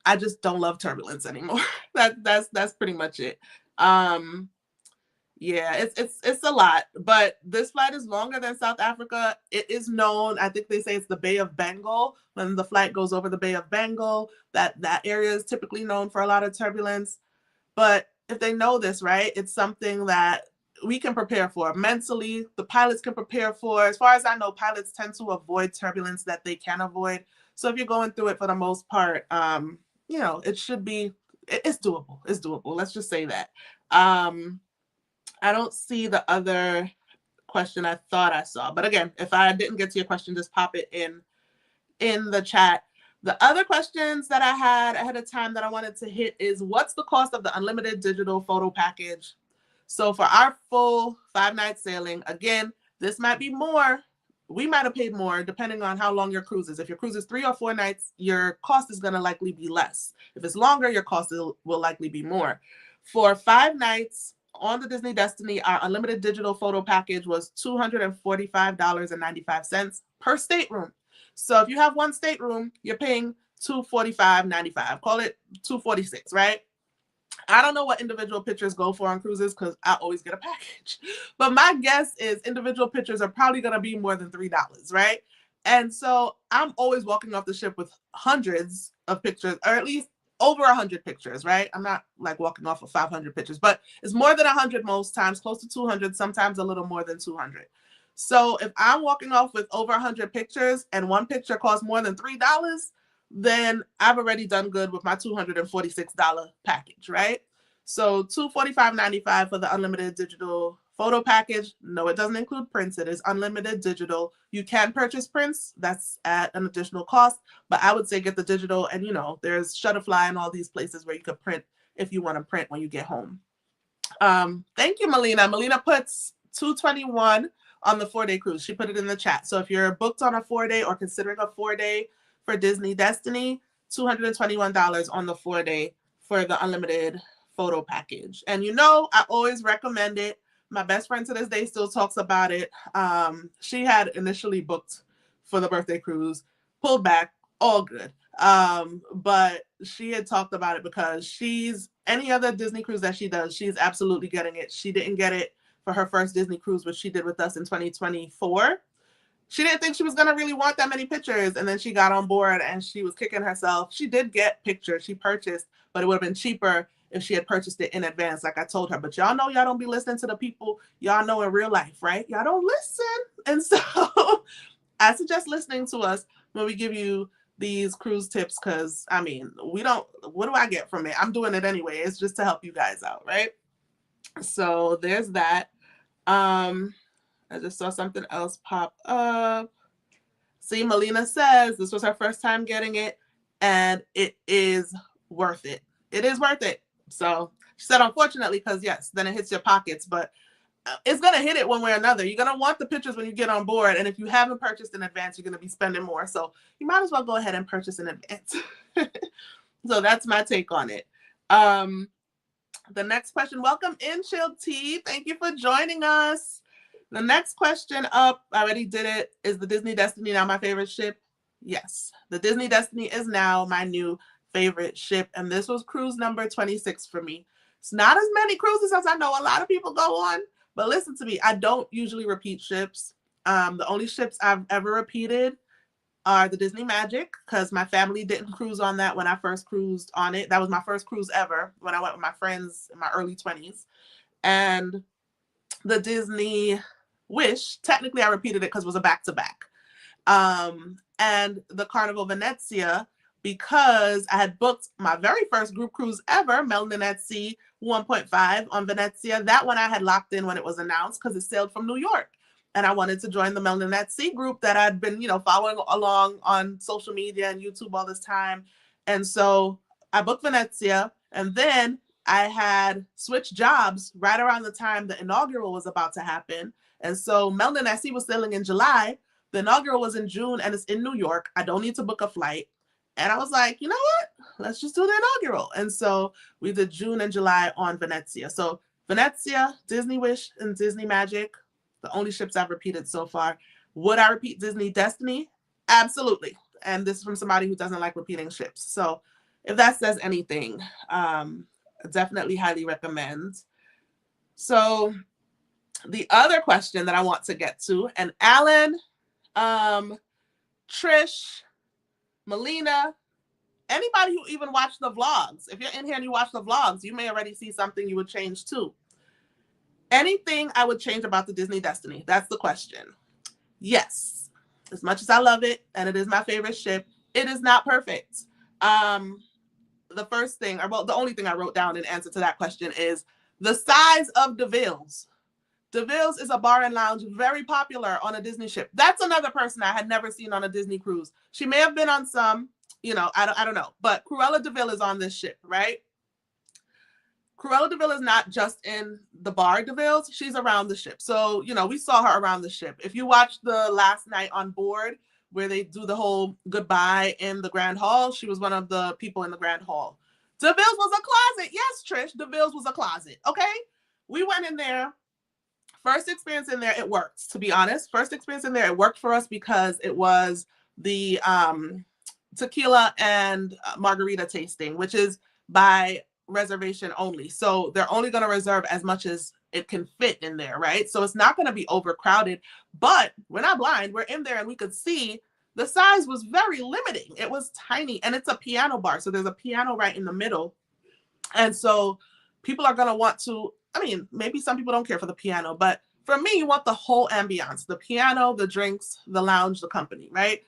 I just don't love turbulence anymore. That's pretty much it. Yeah, it's a lot, but this flight is longer than South Africa. It is known, I think they say it's the Bay of Bengal. When the flight goes over the Bay of Bengal, that area is typically known for a lot of turbulence. But if they know this, right, it's something that we can prepare for mentally. The pilots can prepare for. As far as I know, pilots tend to avoid turbulence that they can avoid. So if you're going through it for the most part, you know, it should be, it's doable. It's doable. Let's just say that. I don't see the other question I thought I saw. But again, if I didn't get to your question, just pop it in the chat. The other questions that I had ahead of time that I wanted to hit is, what's the cost of the unlimited digital photo package? So for our full 5-night sailing, again, this might be more. We might have paid more depending on how long your cruise is. If your cruise is 3 or 4 nights, your cost is going to likely be less. If it's longer, your cost will likely be more. For 5 nights on the Disney Destiny, our unlimited digital photo package was $245.95 per stateroom. So if you have one stateroom, you're paying $245.95. Call it $246, right? I don't know what individual pictures go for on cruises because I always get a package. But my guess is individual pictures are probably going to be more than $3, right? And so I'm always walking off the ship with hundreds of pictures, or at least over 100 pictures, right? I'm not like walking off of 500 pictures, but it's more than 100 most times, close to 200, sometimes a little more than 200. So if I'm walking off with over 100 pictures and one picture costs more than $3, then I've already done good with my $246 package, right? So $245.95 for the unlimited digital photo package. No, it doesn't include prints. It is unlimited digital. You can purchase prints. That's at an additional cost, but I would say get the digital. And you know, there's Shutterfly and all these places where you could print if you want to print when you get home. Thank you, Melina. Melina puts $221 on the 4-day cruise. She put it in the chat. So if you're booked on a 4-day or considering a 4-day for Disney Destiny, $221 on the 4-day for the unlimited photo package. And you know, I always recommend it. My best friend to this day still talks about it. She had initially booked for the birthday cruise, pulled back, all good. But she had talked about it because any other Disney cruise that she does, she's absolutely getting it. She didn't get it for her first Disney cruise, which she did with us in 2024. She didn't think she was going to really want that many pictures. And then she got on board and she was kicking herself. She did get pictures. She purchased, but it would have been cheaper if she had purchased it in advance, like I told her. But y'all know y'all don't be listening to the people y'all know in real life, right? Y'all don't listen. And so I suggest listening to us when we give you these cruise tips, because I mean, what do I get from it? I'm doing it anyway. It's just to help you guys out, right? So there's that. I just saw something else pop up. See, Melina says this was her first time getting it, and it is worth it. It is worth it. So she said, unfortunately, because yes, then it hits your pockets. But it's going to hit it one way or another. You're going to want the pictures when you get on board. And if you haven't purchased in advance, you're going to be spending more. So you might as well go ahead and purchase in advance. So that's my take on it. The next question, welcome in, Chill T. Thank you for joining us. The next question up, I already did it. Is the Disney Destiny now my favorite ship? Yes. The Disney Destiny is now my new favorite ship. And this was cruise number 26 for me. It's not as many cruises as I know a lot of people go on. But listen to me, I don't usually repeat ships. The only ships I've ever repeated are the Disney Magic, because my family didn't cruise on that when I first cruised on it. That was my first cruise ever when I went with my friends in my early 20s. And the Disney Wish, technically I repeated it because it was a back-to-back. And the Carnival Venezia, because I had booked my very first group cruise ever, Melanin at Sea 1.5 on Venezia. That one I had locked in when it was announced because it sailed from New York. And I wanted to join the Melanin at Sea group that I'd been, following along on social media and YouTube all this time. And so I booked Venezia, and then I had switched jobs right around the time the inaugural was about to happen. And so Melanin at Sea was sailing in July. The inaugural was in June, and it's in New York. I don't need to book a flight. And I was like, you know what? Let's just do the inaugural. And so we did June and July on Venezia. So Venezia, Disney Wish, and Disney Magic, the only ships I've repeated so far. Would I repeat Disney Destiny? Absolutely. And this is from somebody who doesn't like repeating ships. So if that says anything, definitely highly recommend. So the other question that I want to get to, and Alan, Trish, Melina, anybody who even watched the vlogs, if you're in here and you watch the vlogs, you may already see something you would change too. Anything I would change about the Disney Destiny? That's the question. Yes. As much as I love it, and it is my favorite ship, it is not perfect. The first thing, the only thing I wrote down in answer to that question is the size of DeVille's. DeVille's is a bar and lounge, very popular on a Disney ship. That's another person I had never seen on a Disney cruise. She may have been on some, I don't know. But Cruella DeVille is on this ship, right? Cruella DeVille is not just in the bar DeVille's. She's around the ship. So, we saw her around the ship. If you watched the last night on board where they do the whole goodbye in the Grand Hall, she was one of the people in the Grand Hall. DeVille's was a closet. Yes, Trish, DeVille's was a closet. Okay? We went in there. First experience in there, it worked, to be honest. First experience in there, it worked for us because it was the tequila and margarita tasting, which is by reservation only. So they're only going to reserve as much as it can fit in there, right? So it's not going to be overcrowded, but we're not blind. We're in there and we could see the size was very limiting. It was tiny, and it's a piano bar. So there's a piano right in the middle. And so people are going to want to, maybe some people don't care for the piano, but for me, you want the whole ambiance, the piano, the drinks, the lounge, the company, right?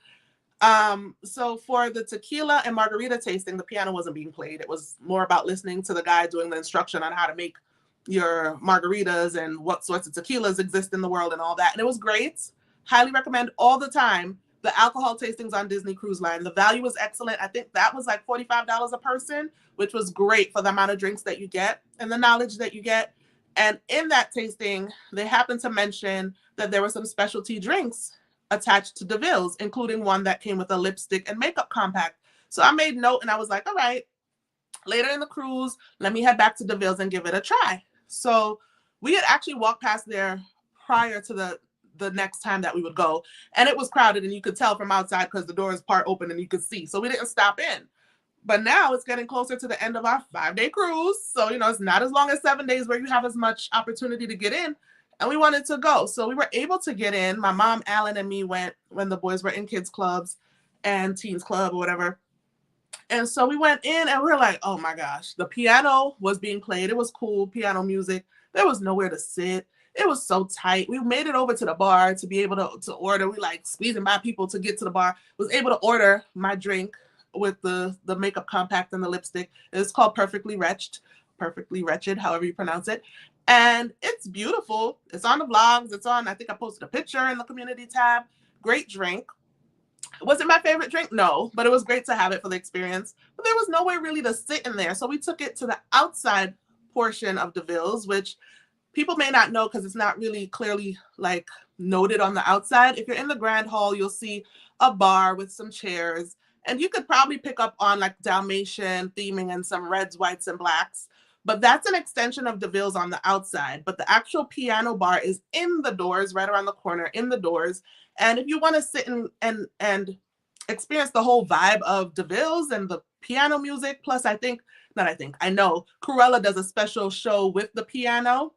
So for the tequila and margarita tasting, the piano wasn't being played. It was more about listening to the guy doing the instruction on how to make your margaritas and what sorts of tequilas exist in the world and all that. And it was great. Highly recommend all the time. The alcohol tastings on Disney Cruise Line. The value was excellent. I think that was like $45 a person, which was great for the amount of drinks that you get and the knowledge that you get. And in that tasting, they happened to mention that there were some specialty drinks attached to DeVille's, including one that came with a lipstick and makeup compact. So I made note and I was like, all right, later in the cruise, let me head back to DeVille's and give it a try. So we had actually walked past there prior to the next time that we would go, and it was crowded, and you could tell from outside because the door is part open and you could see. So we didn't stop in. But now it's getting closer to the end of our 5-day cruise. So, it's not as long as 7 days where you have as much opportunity to get in. And we wanted to go. So we were able to get in. My mom, Alan, and me went when the boys were in kids clubs and teens club or whatever. And so we went in and we were like, oh my gosh, the piano was being played. It was cool, piano music. There was nowhere to sit. It was so tight. We made it over to the bar to be able to order. We like squeezing by people to get to the bar. Was able to order my drink with the makeup compact and the lipstick. It's called Perfectly Wretched, however you pronounce it. And it's beautiful. It's on the vlogs. It's on, I think I posted a picture in the community tab. Great drink. Was it my favorite drink? No, but it was great to have it for the experience. But there was nowhere really to sit in there. So we took it to the outside portion of DeVille's, which people may not know because it's not really clearly like noted on the outside. If you're in the grand hall, you'll see a bar with some chairs, and you could probably pick up on like Dalmatian theming and some reds, whites, and blacks. But that's an extension of DeVille's on the outside. But the actual piano bar is in the doors, right around the corner, in the doors. And if you want to sit and experience the whole vibe of DeVille's and the piano music, plus I know Cruella does a special show with the piano.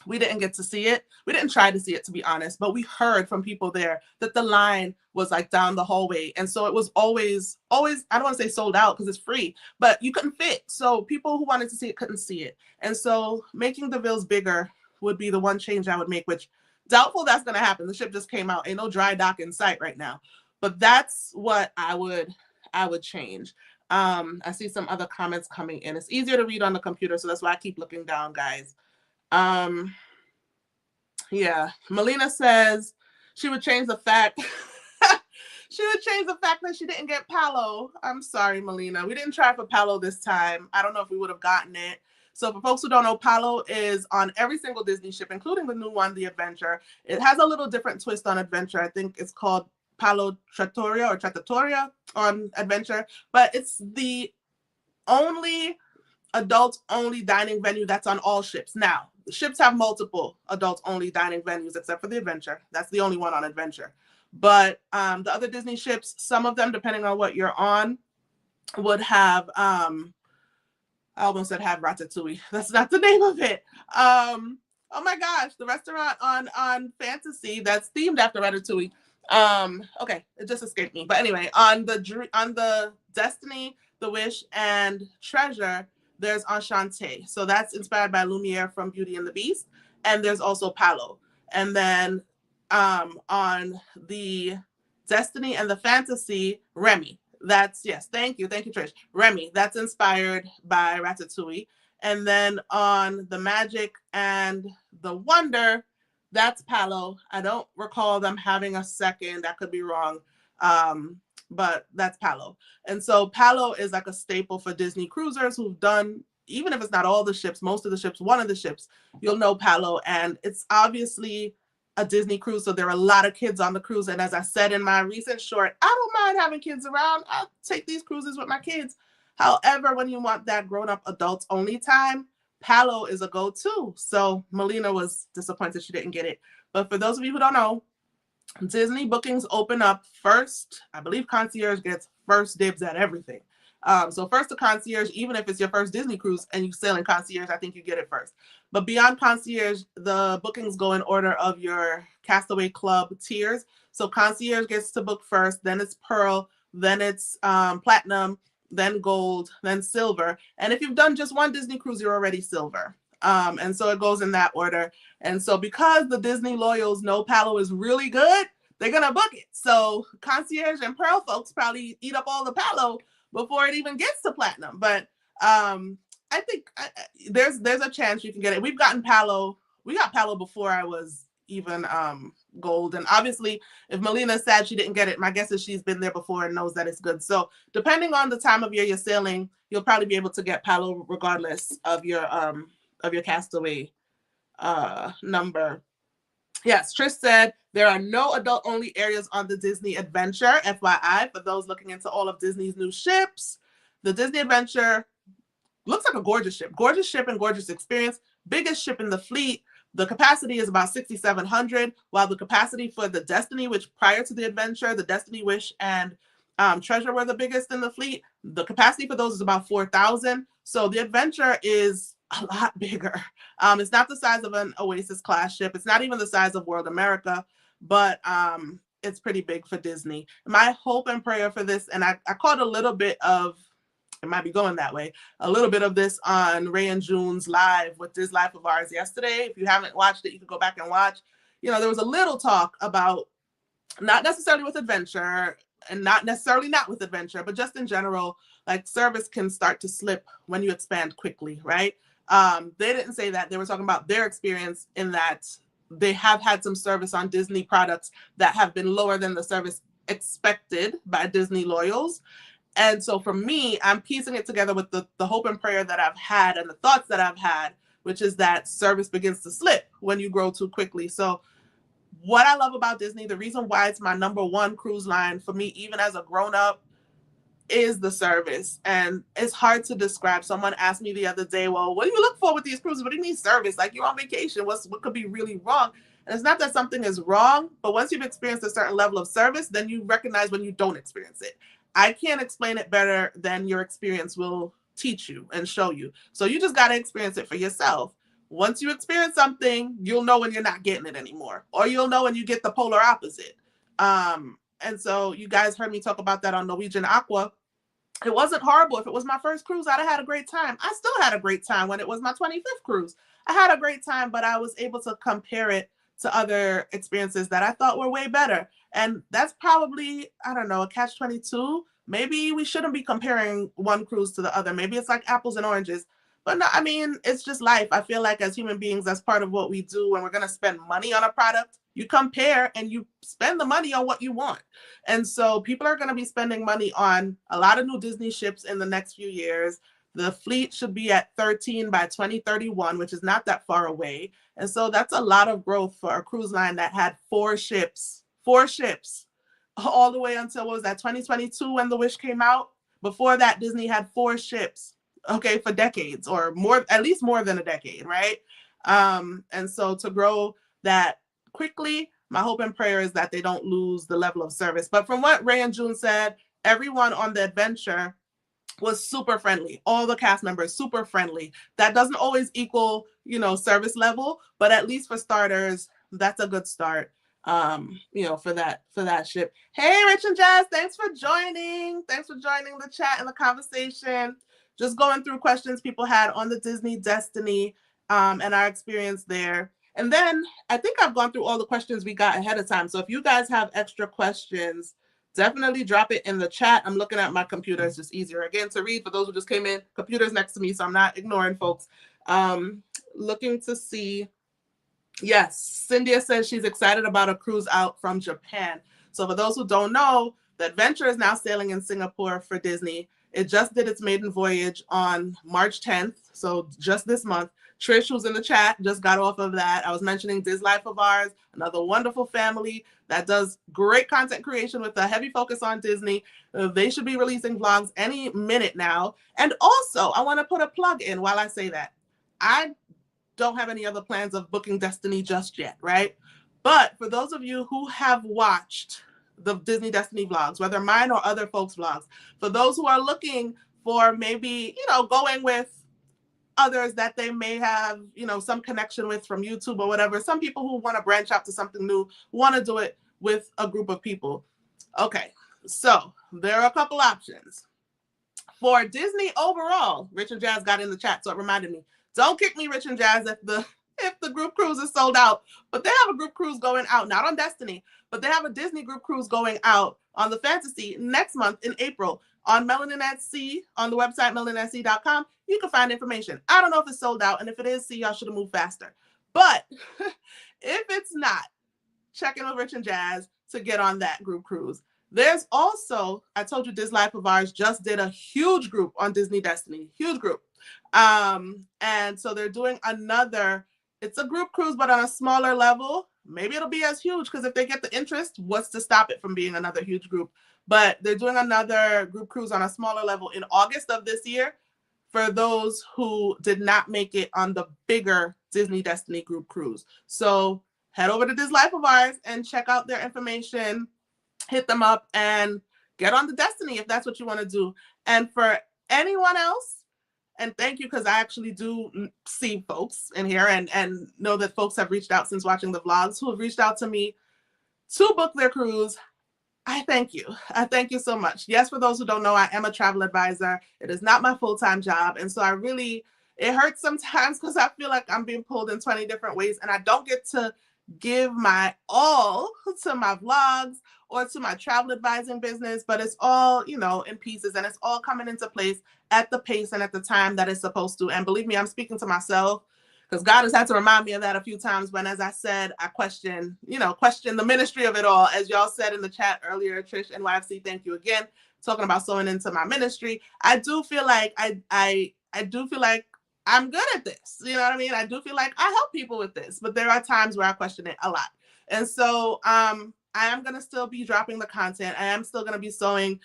We didn't get to see it. We didn't try to see it, to be honest, but we heard from people there that the line was like down the hallway. And so it was always, I don't want to say sold out because it's free, but you couldn't fit. So people who wanted to see it couldn't see it. And so making the Villes bigger would be the one change I would make, which doubtful that's going to happen. The ship just came out. Ain't no dry dock in sight right now. But that's what I would change. I see some other comments coming in. It's easier to read on the computer, so that's why I keep looking down, guys. Yeah, Melina says she would change the fact she would change the fact that she didn't get Palo. I'm sorry, Melina. We didn't try for Palo this time. I don't know if we would have gotten it. So for folks who don't know, Palo is on every single Disney ship, including the new one, the Adventure. It has a little different twist on Adventure. I think it's called Palo Trattoria or Trattatoria on Adventure, but it's the only adults-only dining venue that's on all ships. Now, the ships have multiple adults-only dining venues except for the Adventure. That's the only one on Adventure. But the other Disney ships, some of them, depending on what you're on, would have, I almost said have ratatouille. That's not the name of it. Oh my gosh, the restaurant on Fantasy that's themed after Ratatouille. Okay, it just escaped me. But anyway, on the Destiny, the Wish, and Treasure, there's Enchanté. So that's inspired by Lumiere from Beauty and the Beast. And there's also Palo. And then on the Destiny and the Fantasy, Remy. That's, yes, thank you, Trish. Remy, that's inspired by Ratatouille. And then on the Magic and the Wonder, that's Palo. I don't recall them having a second. I could be wrong. But that's Palo. And so Palo is like a staple for Disney cruisers who've done, even if it's not all the ships, most of the ships, one of the ships, you'll know Palo. And it's obviously a Disney cruise, so there are a lot of kids on the cruise. And as I said in my recent short, I don't mind having kids around. I'll take these cruises with my kids. However, when you want that grown-up adults only time, Palo is a go-to. So Melina was disappointed she didn't get it. But for those of you who don't know, Disney bookings open up first. I believe concierge gets first dibs at everything. So first to concierge, even if it's your first Disney cruise and you sail in concierge, I think you get it first. But beyond concierge, the bookings go in order of your Castaway Club tiers. So concierge gets to book first, then it's Pearl, then it's Platinum, then Gold, then Silver. And if you've done just one Disney cruise, you're already Silver. And so it goes in that order. And so because the Disney loyals know Palo is really good, they're going to book it. So concierge and Pearl folks probably eat up all the Palo before it even gets to Platinum. But I think there's a chance you can get it. We've gotten Palo. We got Palo before I was even Gold. And obviously, if Melina said she didn't get it, my guess is she's been there before and knows that it's good. So depending on the time of year you're sailing, you'll probably be able to get Palo regardless of your Castaway number. Yes, Trish said there are no adult-only areas on the Disney Adventure. FYI, for those looking into all of Disney's new ships, the Disney Adventure looks like a gorgeous ship and gorgeous experience. Biggest ship in the fleet. The capacity is about 6,700, while the capacity for the Destiny, which prior to the Adventure, the Destiny, Wish, and Treasure were the biggest in the fleet. The capacity for those is about 4,000. So the Adventure is a lot bigger. It's not the size of an Oasis class ship. It's not even the size of World America, but it's pretty big for Disney. My hope and prayer for this, and I caught a little bit of, it might be going that way, a little bit of this on Ray and June's live with This Life of Ours yesterday. If you haven't watched it, you can go back and watch. You know, there was a little talk about, not necessarily with Adventure, and not necessarily not with Adventure, but just in general, like service can start to slip when you expand quickly, right? They didn't say that. They were talking about their experience in that they have had some service on Disney products that have been lower than the service expected by Disney loyals. And so for me, I'm piecing it together with the hope and prayer that I've had and the thoughts that I've had which is that service begins to slip when you grow too quickly. So what I love about Disney, the reason why it's my number one cruise line for me, even as a grown up, is the service. And it's hard to describe. Someone asked me the other day, well, what do you look for with these cruises? What do you mean service? Like, you're on vacation. What could be really wrong? And it's not that something is wrong, but once you've experienced a certain level of service, then you recognize when you don't experience it. I can't explain it better than your experience will teach you and show you. So you just got to experience it for yourself. Once you experience something, you'll know when you're not getting it anymore, or you'll know when you get the polar opposite. And so you guys heard me talk about that on Norwegian Aqua. It wasn't horrible. If it was my first cruise, I'd have had a great time. I still had a great time when it was my 25th cruise. I had a great time, but I was able to compare it to other experiences that I thought were way better. And that's probably, I don't know, a catch-22. Maybe we shouldn't be comparing one cruise to the other. Maybe it's like apples and oranges. But no, I mean, it's just life. I feel like as human beings, that's part of what we do when we're going to spend money on a product. You compare and you spend the money on what you want. And so people are going to be spending money on a lot of new Disney ships in the next few years. The fleet should be at 13 by 2031, which is not that far away. And so that's a lot of growth for a cruise line that had four ships, all the way until, what was that, 2022 when The Wish came out? Before that, Disney had four ships, okay, for decades, or more, at least more than a decade, right? And so to grow that quickly, my hope and prayer is that they don't lose the level of service. But from what Ray and June said, everyone on the adventure was super friendly. All the cast members, super friendly. That doesn't always equal, service level, but at least for starters, that's a good start. For that ship. Hey, Rich and Jazz, thanks for joining. Thanks for joining the chat and the conversation. Just going through questions people had on the Disney Destiny and our experience there. And then I think I've gone through all the questions we got ahead of time. So if you guys have extra questions, definitely drop it in the chat. I'm looking at my computer. It's just easier again to read for those who just came in. Computer's next to me, so I'm not ignoring folks. Looking to see. Yes, Cynthia says she's excited about a cruise out from Japan. So for those who don't know, the Adventure is now sailing in Singapore for Disney. It just did its maiden voyage on March 10th, so just this month. Trish, who's in the chat, just got off of that. I was mentioning Dis Life of Ours, another wonderful family that does great content creation with a heavy focus on Disney. They should be releasing vlogs any minute now. And also, I want to put a plug in while I say that. I don't have any other plans of booking Destiny just yet, right? But for those of you who have watched the Disney Destiny vlogs, whether mine or other folks' vlogs, for those who are looking for maybe, going with others that they may have, some connection with from YouTube or whatever, some people who want to branch out to something new, want to do it with a group of people. Okay, so there are a couple options. For Disney overall, Rich and Jazz got in the chat, so it reminded me. Don't kick me, Rich and Jazz, if the group cruise is sold out. But they have a group cruise going out, not on Destiny, but they have a Disney group cruise going out on the Fantasy next month in April on Melanin at Sea, on the website melanatsea.com. You can find information. I don't know if it's sold out, and if it is, y'all should have moved faster. But if it's not, check in with Rich and Jazz to get on that group cruise. There's also, I told you, Dis Life of Ours just did a huge group on Disney Destiny, huge group. And so they're doing another, it's a group cruise, but on a smaller level. Maybe it'll be as huge, because if they get the interest, what's to stop it from being another huge group? But they're doing another group cruise on a smaller level in August of this year for those who did not make it on the bigger Disney Destiny group cruise. So head over to Dis Life of Ours and check out their information. Hit them up and get on the Destiny if that's what you want to do. And for anyone else, and thank you, because I actually do see folks in here and know that folks have reached out since watching the vlogs, who have reached out to me to book their cruise. I thank you. I thank you so much. Yes, for those who don't know, I am a travel advisor. It is not my full-time job. And so it hurts sometimes, because I feel like I'm being pulled in 20 different ways, and I don't get to give my all to my vlogs or to my travel advising business, but it's all, in pieces, and it's all coming into place at the pace and at the time that it's supposed to. And believe me, I'm speaking to myself, because God has had to remind me of that a few times when, as I said, I question the ministry of it all. As y'all said in the chat earlier, Trish and YFC, thank you again, talking about sewing into my ministry. I do feel like I'm good at this. You know what I mean? I do feel like I help people with this, but there are times where I question it a lot. And so I am going to still be dropping the content. I am still going to be sewing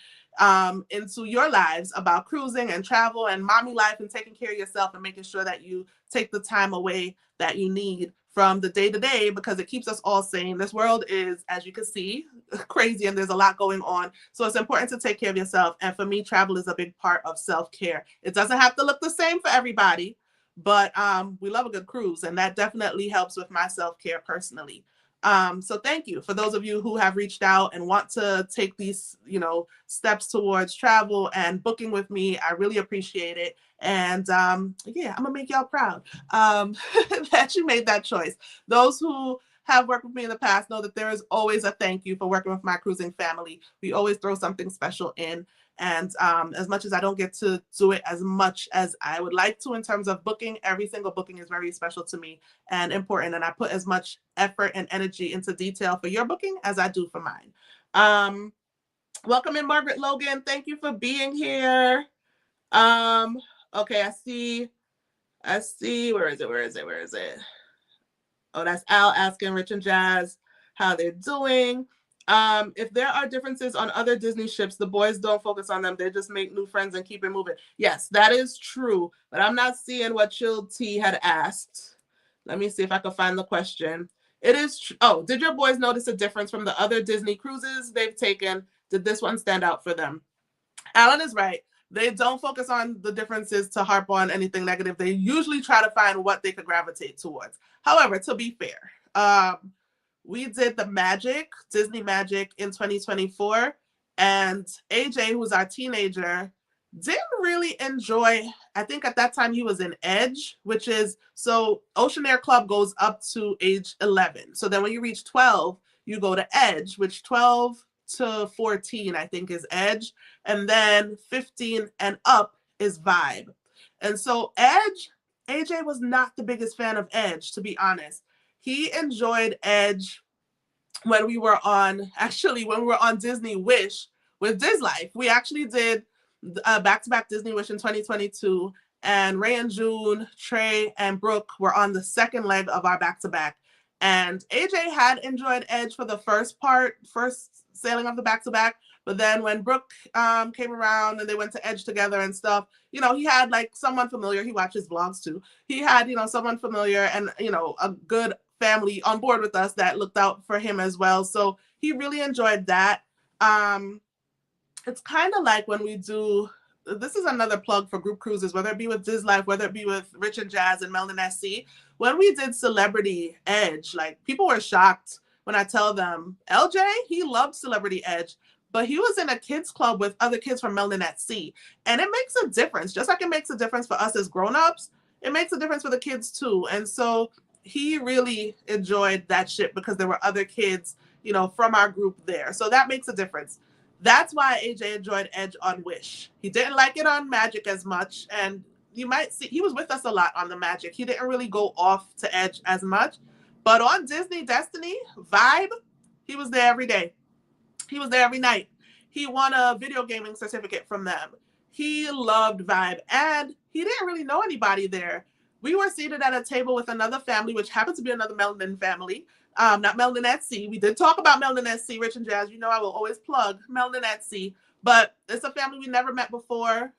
into your lives about cruising and travel and mommy life and taking care of yourself and making sure that you take the time away that you need from the day to day, because it keeps us all sane. This world is, as you can see, crazy, and there's a lot going on. So it's important to take care of yourself. And for me, travel is a big part of self-care. It doesn't have to look the same for everybody, but we love a good cruise, and that definitely helps with my self-care personally. So thank you for those of you who have reached out and want to take these, steps towards travel and booking with me. I really appreciate it. And yeah, I'm gonna make y'all proud that you made that choice. Those who have worked with me in the past know that there is always a thank you for working with my cruising family. We always throw something special in. And as much as I don't get to do it as much as I would like to in terms of booking, every single booking is very special to me and important. And I put as much effort and energy into detail for your booking as I do for mine. Welcome in, Margaret Logan. Thank you for being here. Okay, I see. Where is it? Oh, that's Al asking Rich and Jazz how they're doing. If there are differences on other Disney ships, the boys don't focus on them. They just make new friends and keep it moving. Yes, that is true. But I'm not seeing what Chilled T had asked. Let me see if I can find the question. It is oh, did your boys notice a difference from the other Disney cruises they've taken? Did this one stand out for them? Alan is right. They don't focus on the differences to harp on anything negative. They usually try to find what they could gravitate towards. However, to be fair, we did the Magic, Disney Magic in 2024, and AJ, who's our teenager, didn't really enjoy, I think at that time he was in Edge, which is, so Oceanair Club goes up to age 11. So then when you reach 12, you go to Edge, which 12 to 14, I think, is Edge. And then 15 and up is Vibe. And so Edge, AJ was not the biggest fan of Edge, to be honest. He enjoyed Edge when we were on Disney Wish with Diz Life. We actually did back-to-back Disney Wish in 2022, and Ray and June, Trey, and Brooke were on the second leg of our back-to-back. And AJ had enjoyed Edge for the first sailing of the back-to-back, but then when Brooke came around and they went to Edge together and stuff, he had like someone familiar. He watches vlogs too. He had, someone familiar and, a good family on board with us that looked out for him as well. So he really enjoyed that. It's kind of like when we do, this is another plug for group cruises, whether it be with Diz Life, whether it be with Rich and Jazz and Melon SC. When we did Celebrity Edge, like people were shocked when I tell them, LJ, he loved Celebrity Edge, but he was in a kids club with other kids from Melon at Sea. And it makes a difference. Just like it makes a difference for us as grown-ups, it makes a difference for the kids too. And so he really enjoyed that ship because there were other kids, from our group there. So that makes a difference. That's why AJ enjoyed Edge on Wish. He didn't like it on Magic as much. And you might see, he was with us a lot on the Magic. He didn't really go off to Edge as much. But on Disney Destiny, Vibe, he was there every day. He was there every night. He won a video gaming certificate from them. He loved Vibe. And he didn't really know anybody there. We were seated at a table with another family, which happened to be another Melanin family. Not Melanin at Sea. We did talk about Melanin at Sea, Rich and Jazz. I will always plug Melanin at Sea. But it's a family we never met before.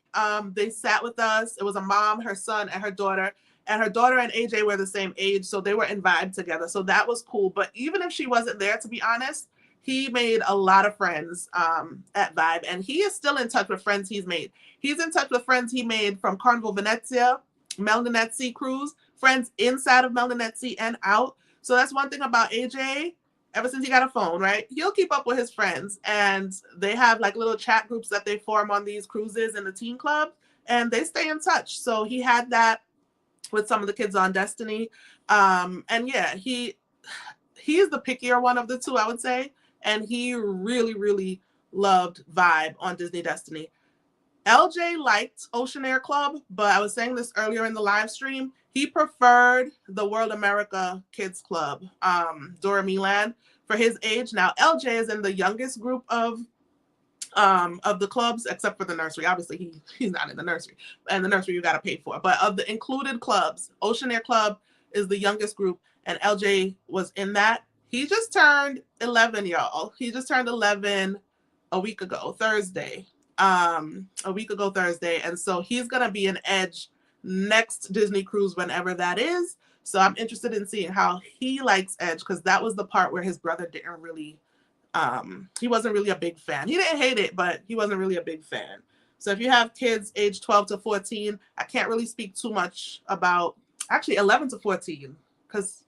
They sat with us. It was a mom, her son, and her daughter. And her daughter and AJ were the same age, so they were in Vibe together. So that was cool. But even if she wasn't there, to be honest, he made a lot of friends at Vibe. And he is still in touch with friends he's made. He's in touch with friends he made from Carnival Venezia, Melanin at Sea cruise, friends inside of Melanin at Sea and out. So that's one thing about AJ. Ever since he got a phone, right? He'll keep up with his friends, and they have like little chat groups that they form on these cruises in the teen club, and they stay in touch. So he had that with some of the kids on Destiny. And yeah, he's the pickier one of the two, I would say. And he really, really loved Vibe on Disney Destiny. LJ liked Oceanair Club, but I was saying this earlier in the live stream. He preferred the World America Kids Club, Dora Milan, for his age. Now, LJ is in the youngest group of of the clubs, except for the nursery. Obviously, he's not in the nursery, and the nursery you got to pay for. But of the included clubs, Oceanair Club is the youngest group, and LJ was in that. He just turned 11, y'all. He just turned 11 a week ago, Thursday. A week ago Thursday, and so he's gonna be an Edge next Disney cruise whenever that is. So I'm interested in seeing how he likes Edge, because that was the part where his brother didn't really he wasn't really a big fan. He didn't hate it, but he wasn't really a big fan. So if you have kids age 12 to 14, I can't really speak too much about, actually 11 to 14, because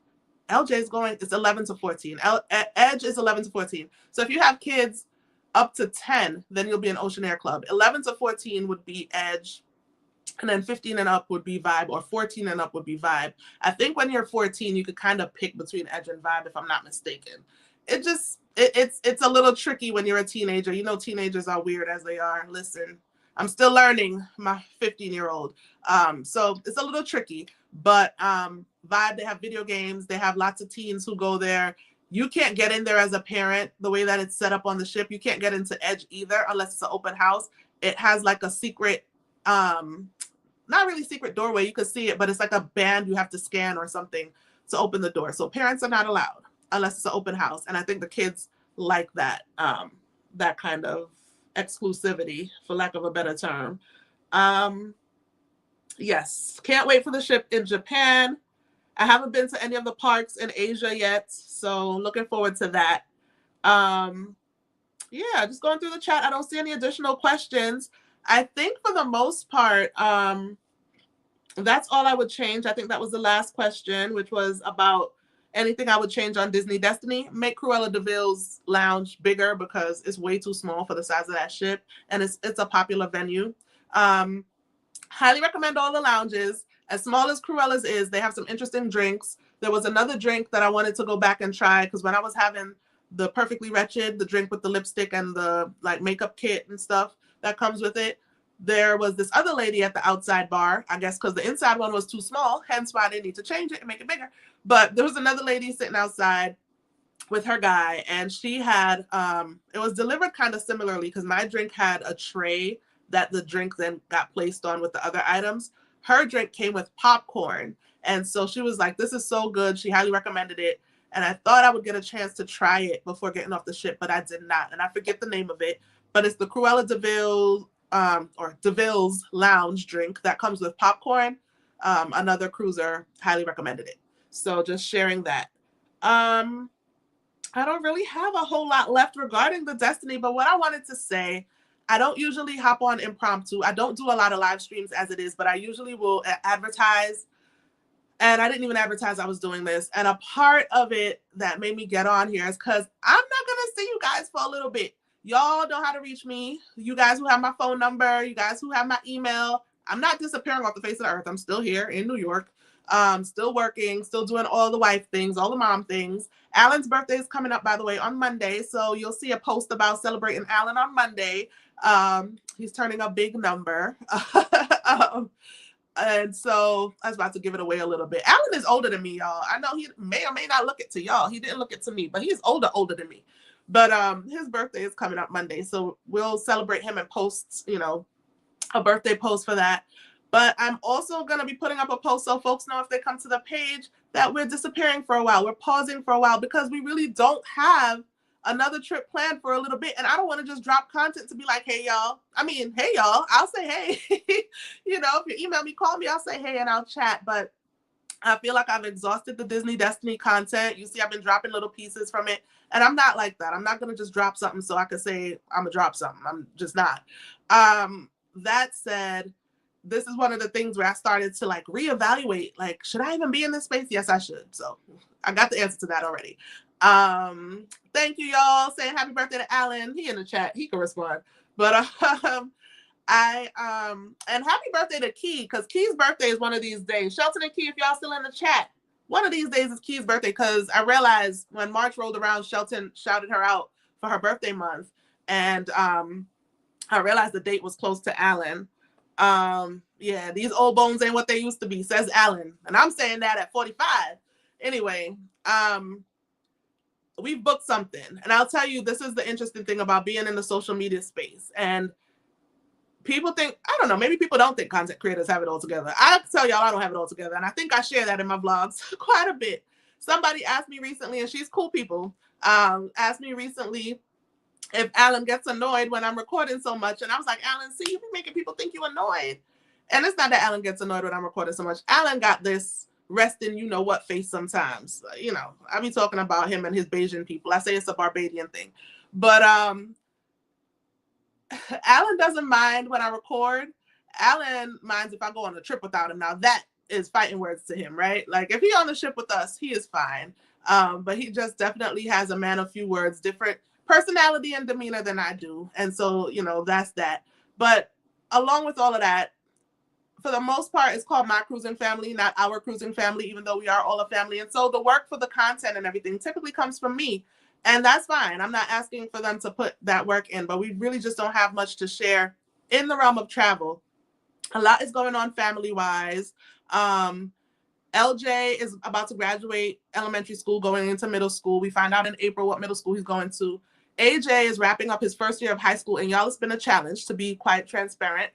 LJ is going, it's 11 to 14. Edge is 11 to 14. So if you have kids up to 10, then you'll be an Oceanair Club. 11 to 14 would be Edge, and then 15 and up would be Vibe, or 14 and up would be Vibe. I think when you're 14, you could kind of pick between Edge and Vibe, if I'm not mistaken. It's a little tricky when you're a teenager. You know, teenagers are weird as they are. Listen, I'm still learning, my 15-year-old. So it's a little tricky, but Vibe, they have video games. They have lots of teens who go there. You can't get in there as a parent the way that it's set up on the ship. You can't get into Edge either unless it's an open house. It has like a secret, not really secret doorway. You can see it, but it's like a band you have to scan or something to open the door. So parents are not allowed unless it's an open house. And I think the kids like that, that kind of exclusivity, for lack of a better term. Yes, can't wait for the ship in Japan. I haven't been to any of the parks in Asia yet, so looking forward to that. Yeah, just going through the chat. I don't see any additional questions. I think for the most part, that's all I would change. I think that was the last question, which was about anything I would change on Disney Destiny. Make Cruella de Vil's lounge bigger, because it's way too small for the size of that ship, and it's a popular venue. Highly recommend all the lounges. As small as Cruella's is, they have some interesting drinks. There was another drink that I wanted to go back and try, because when I was having the Perfectly Wretched, the drink with the lipstick and the like makeup kit and stuff that comes with it, there was this other lady at the outside bar, I guess because the inside one was too small, hence why they need to change it and make it bigger. But there was another lady sitting outside with her guy, and she had, it was delivered kind of similarly, because my drink had a tray that the drink then got placed on with the other items. Her drink came with popcorn. And so she was like, this is so good. She highly recommended it. And I thought I would get a chance to try it before getting off the ship, but I did not. And I forget the name of it, but it's the Cruella de Vil, or de Vil's lounge drink that comes with popcorn. Another cruiser highly recommended it. So just sharing that. I don't really have a whole lot left regarding the Destiny, but what I wanted to say, I don't usually hop on impromptu. I don't do a lot of live streams as it is, but I usually will advertise. And I didn't even advertise I was doing this. And a part of it that made me get on here is because I'm not going to see you guys for a little bit. Y'all know how to reach me. You guys who have my phone number, you guys who have my email. I'm not disappearing off the face of the earth. I'm still here in New York. Still working, still doing all the wife things, all the mom things. Alan's birthday is coming up, by the way, on Monday. So you'll see a post about celebrating Alan on Monday. He's turning a big number. And so I was about to give it away a little bit. Alan is older than me, y'all. I know he may or may not look it to y'all. He didn't look it to me, but he's older than me. But his birthday is coming up Monday. So we'll celebrate him and post, a birthday post for that. But I'm also going to be putting up a post so folks know if they come to the page that we're disappearing for a while. We're pausing for a while because we really don't have another trip planned for a little bit. And I don't want to just drop content to be like, hey, y'all. I mean, hey, y'all. I'll say, hey. If you email me, call me, I'll say, hey, and I'll chat. But I feel like I've exhausted the Disney Destiny content. You see, I've been dropping little pieces from it. And I'm not like that. I'm not going to just drop something so I can say I'm going to drop something. I'm just not. That said, this is one of the things where I started to reevaluate, should I even be in this space? Yes, I should. So I got the answer to that already. Thank you, y'all. Saying happy birthday to Alan. He in the chat. He can respond. But and happy birthday to Key, because Key's birthday is one of these days. Shelton and Key, if y'all still in the chat, one of these days is Key's birthday, because I realized when March rolled around, Shelton shouted her out for her birthday month. And I realized the date was close to Alan. Yeah, these old bones ain't what they used to be, says Alan. And I'm saying that at 45. Anyway, we've booked something. And I'll tell you, this is the interesting thing about being in the social media space. And people think, I don't know, maybe people don't think content creators have it all together. I tell y'all I don't have it all together. And I think I share that in my vlogs quite a bit. Somebody asked me recently, and she's cool people, asked me recently if Alan gets annoyed when I'm recording so much. And I was like, Alan, see, you be making people think you annoyed. And it's not that Alan gets annoyed when I'm recording so much. Alan got this resting you know what face sometimes. You know, I be talking about him and his Bayesian people. I say it's a Barbadian thing. But Alan doesn't mind when I record. Alan minds if I go on a trip without him. Now that is fighting words to him, right? Like if he on the ship with us, he is fine. But he just definitely has a man of few words, different personality and demeanor than I do. And so, you know, that's that. But along with all of that, for the most part, it's called My Cruising Family, not Our Cruising Family, even though we are all a family. And so the work for the content and everything typically comes from me. And that's fine. I'm not asking for them to put that work in, but we really just don't have much to share in the realm of travel. A lot is going on family-wise. LJ is about to graduate elementary school, going into middle school. We find out in April what middle school he's going to. AJ is wrapping up his first year of high school, and y'all, it's been a challenge, to be quite transparent.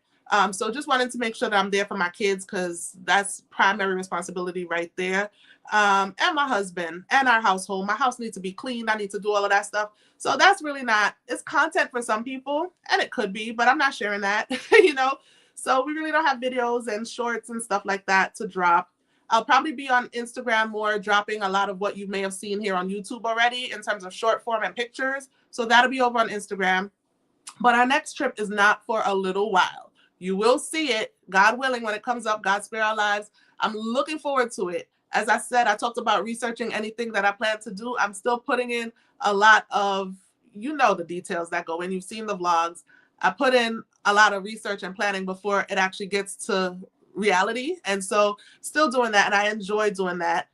So just wanted to make sure that I'm there for my kids, because that's primary responsibility right there. And my husband and our household. My house needs to be cleaned. I need to do all of that stuff. So that's really not, it's content for some people, and it could be, but I'm not sharing that, you know? So we really don't have videos and shorts and stuff like that to drop. I'll probably be on Instagram more, dropping a lot of what you may have seen here on YouTube already in terms of short form and pictures. So that'll be over on Instagram. But our next trip is not for a little while. You will see it, God willing, when it comes up. God spare our lives. I'm looking forward to it. As I said, I talked about researching anything that I plan to do. I'm still putting in a lot of, you know, the details that go in. You've seen the vlogs. I put in a lot of research and planning before it actually gets to reality. And so still doing that. And I enjoy doing that.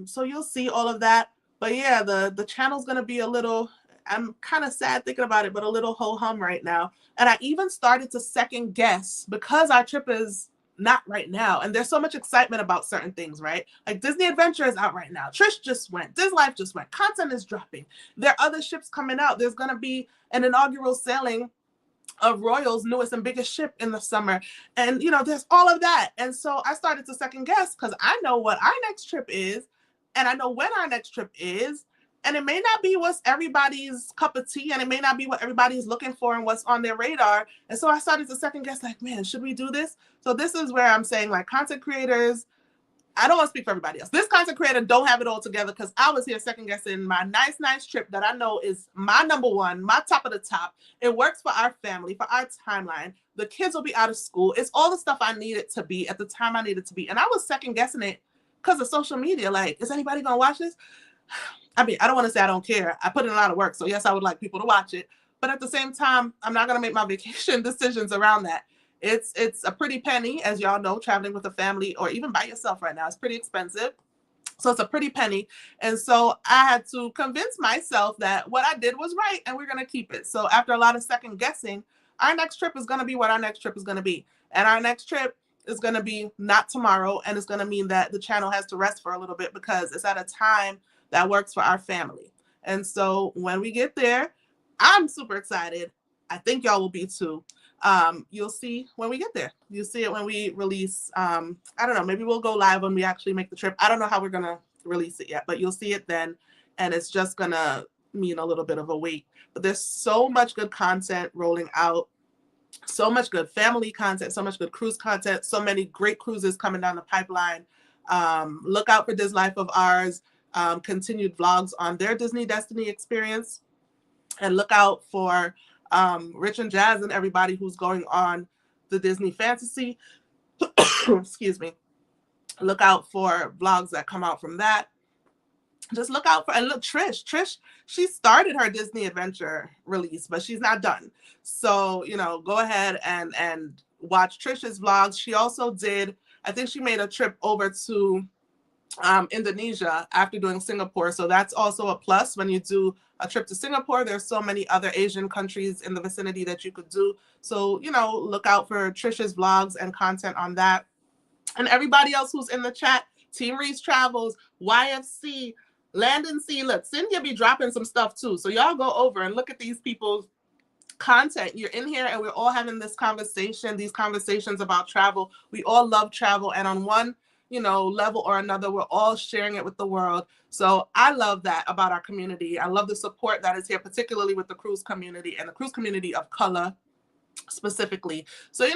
So you'll see all of that. But yeah, the channel's going to be a little, I'm kind of sad thinking about it, but a little ho-hum right now. And I even started to second guess, because our trip is not right now. And there's so much excitement about certain things, right? Like Disney Adventure is out right now. Trish just went. This Life just went. Content is dropping. There are other ships coming out. There's going to be an inaugural sailing of Royal's newest and biggest ship in the summer. And, you know, there's all of that. And so I started to second guess, because I know what our next trip is, and I know when our next trip is. And it may not be what's everybody's cup of tea, and it may not be what everybody's looking for and what's on their radar. And so I started to second guess, like, man, should we do this? So this is where I'm saying, like, content creators, I don't want to speak for everybody else. This content creator don't have it all together, because I was here second guessing my nice trip that I know is my number one, my top of the top. It works for our family, for our timeline. The kids will be out of school. It's all the stuff I need it to be at the time I need it to be. And I was second guessing it because of social media. Like, is anybody going to watch this? I mean, I don't want to say I don't care. I put in a lot of work. So yes, I would like people to watch it. But at the same time, I'm not going to make my vacation decisions around that. It's a pretty penny, as y'all know, traveling with a family or even by yourself right now. It's pretty expensive. So it's a pretty penny. And so I had to convince myself that what I did was right, and we're going to keep it. So after a lot of second guessing, our next trip is going to be what our next trip is going to be. And our next trip is going to be not tomorrow. And it's going to mean that the channel has to rest for a little bit, because it's at a time that works for our family. And so when we get there, I'm super excited. I think y'all will be too. You'll see when we get there. You'll see it when we release. I don't know, maybe we'll go live when we actually make the trip. I don't know how we're going to release it yet, but you'll see it then. And it's just going to mean a little bit of a wait. But there's so much good content rolling out. So much good family content, so much good cruise content, so many great cruises coming down the pipeline. Look out for This Life of Ours. Continued vlogs on their Disney Destiny experience, and look out for Rich and Jazz and everybody who's going on the Disney Fantasy. Excuse me. Look out for vlogs that come out from that. Just look out for, and look, Trish, she started her Disney Adventure release, but she's not done. So, you know, go ahead and watch Trish's vlogs. She also did, I think she made a trip over to Indonesia after doing Singapore. So that's also a plus when you do a trip to Singapore. There's so many other Asian countries in the vicinity that you could do. So, you know, look out for Trisha's vlogs and content on that. And everybody else who's in the chat, Team Reese Travels, YFC, Land and Sea. Look, Cynthia be dropping some stuff too. So y'all go over and look at these people's content. You're in here and we're all having this conversation, these conversations about travel. We all love travel, and on one, level or another, we're all sharing it with the world. So I love that about our community. I love the support that is here, particularly with the cruise community and the cruise community of color specifically. So,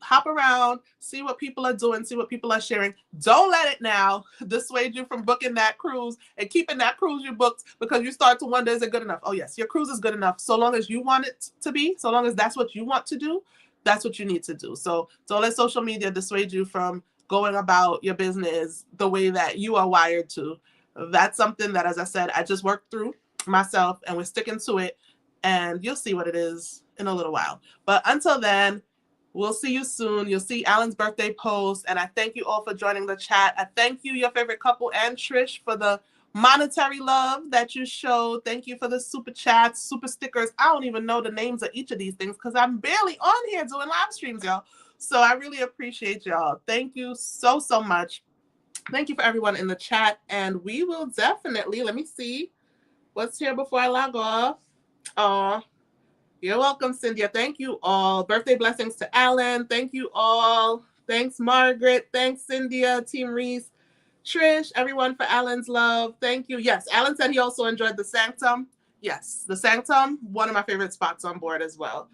hop around, see what people are doing, see what people are sharing. Don't let it now dissuade you from booking that cruise and keeping that cruise you booked, because you start to wonder, is it good enough? Oh yes, your cruise is good enough. So long as you want it to be, so long as that's what you want to do, that's what you need to do. So don't let social media dissuade you from going about your business the way that you are wired to. That's something that, as I said, I just worked through myself, and we're sticking to it, and you'll see what it is in a little while. But until then, we'll see you soon. You'll see Alan's birthday post, and I thank you all for joining the chat. I thank you, your favorite couple, and Trish, for the monetary love that you showed. Thank you for the super chats, super stickers. I don't even know the names of each of these things because I'm barely on here doing live streams, y'all. So I really appreciate y'all. Thank you so, so much. Thank you for everyone in the chat, and we will definitely, let me see what's here before I log off. You're welcome, Cynthia. Thank you all. Birthday blessings to Alan. Thank you all. Thanks, Margaret. Thanks, Cynthia, Team Reese, Trish, everyone for Alan's love. Thank you. Yes, Alan said he also enjoyed the Sanctum. Yes, the Sanctum, one of my favorite spots on board as well.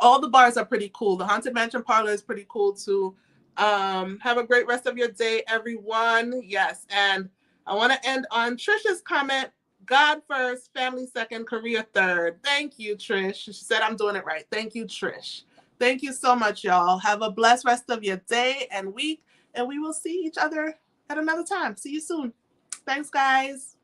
All the bars are pretty cool. The Haunted Mansion Parlor is pretty cool too. Have a great rest of your day, everyone. Yes, and I want to end on Trisha's comment. God first, family second, career third. Thank you, Trish. She said I'm doing it right. Thank you, Trish. Thank you so much, y'all. Have a blessed rest of your day and week, and we will see each other at another time. See you soon. Thanks, guys.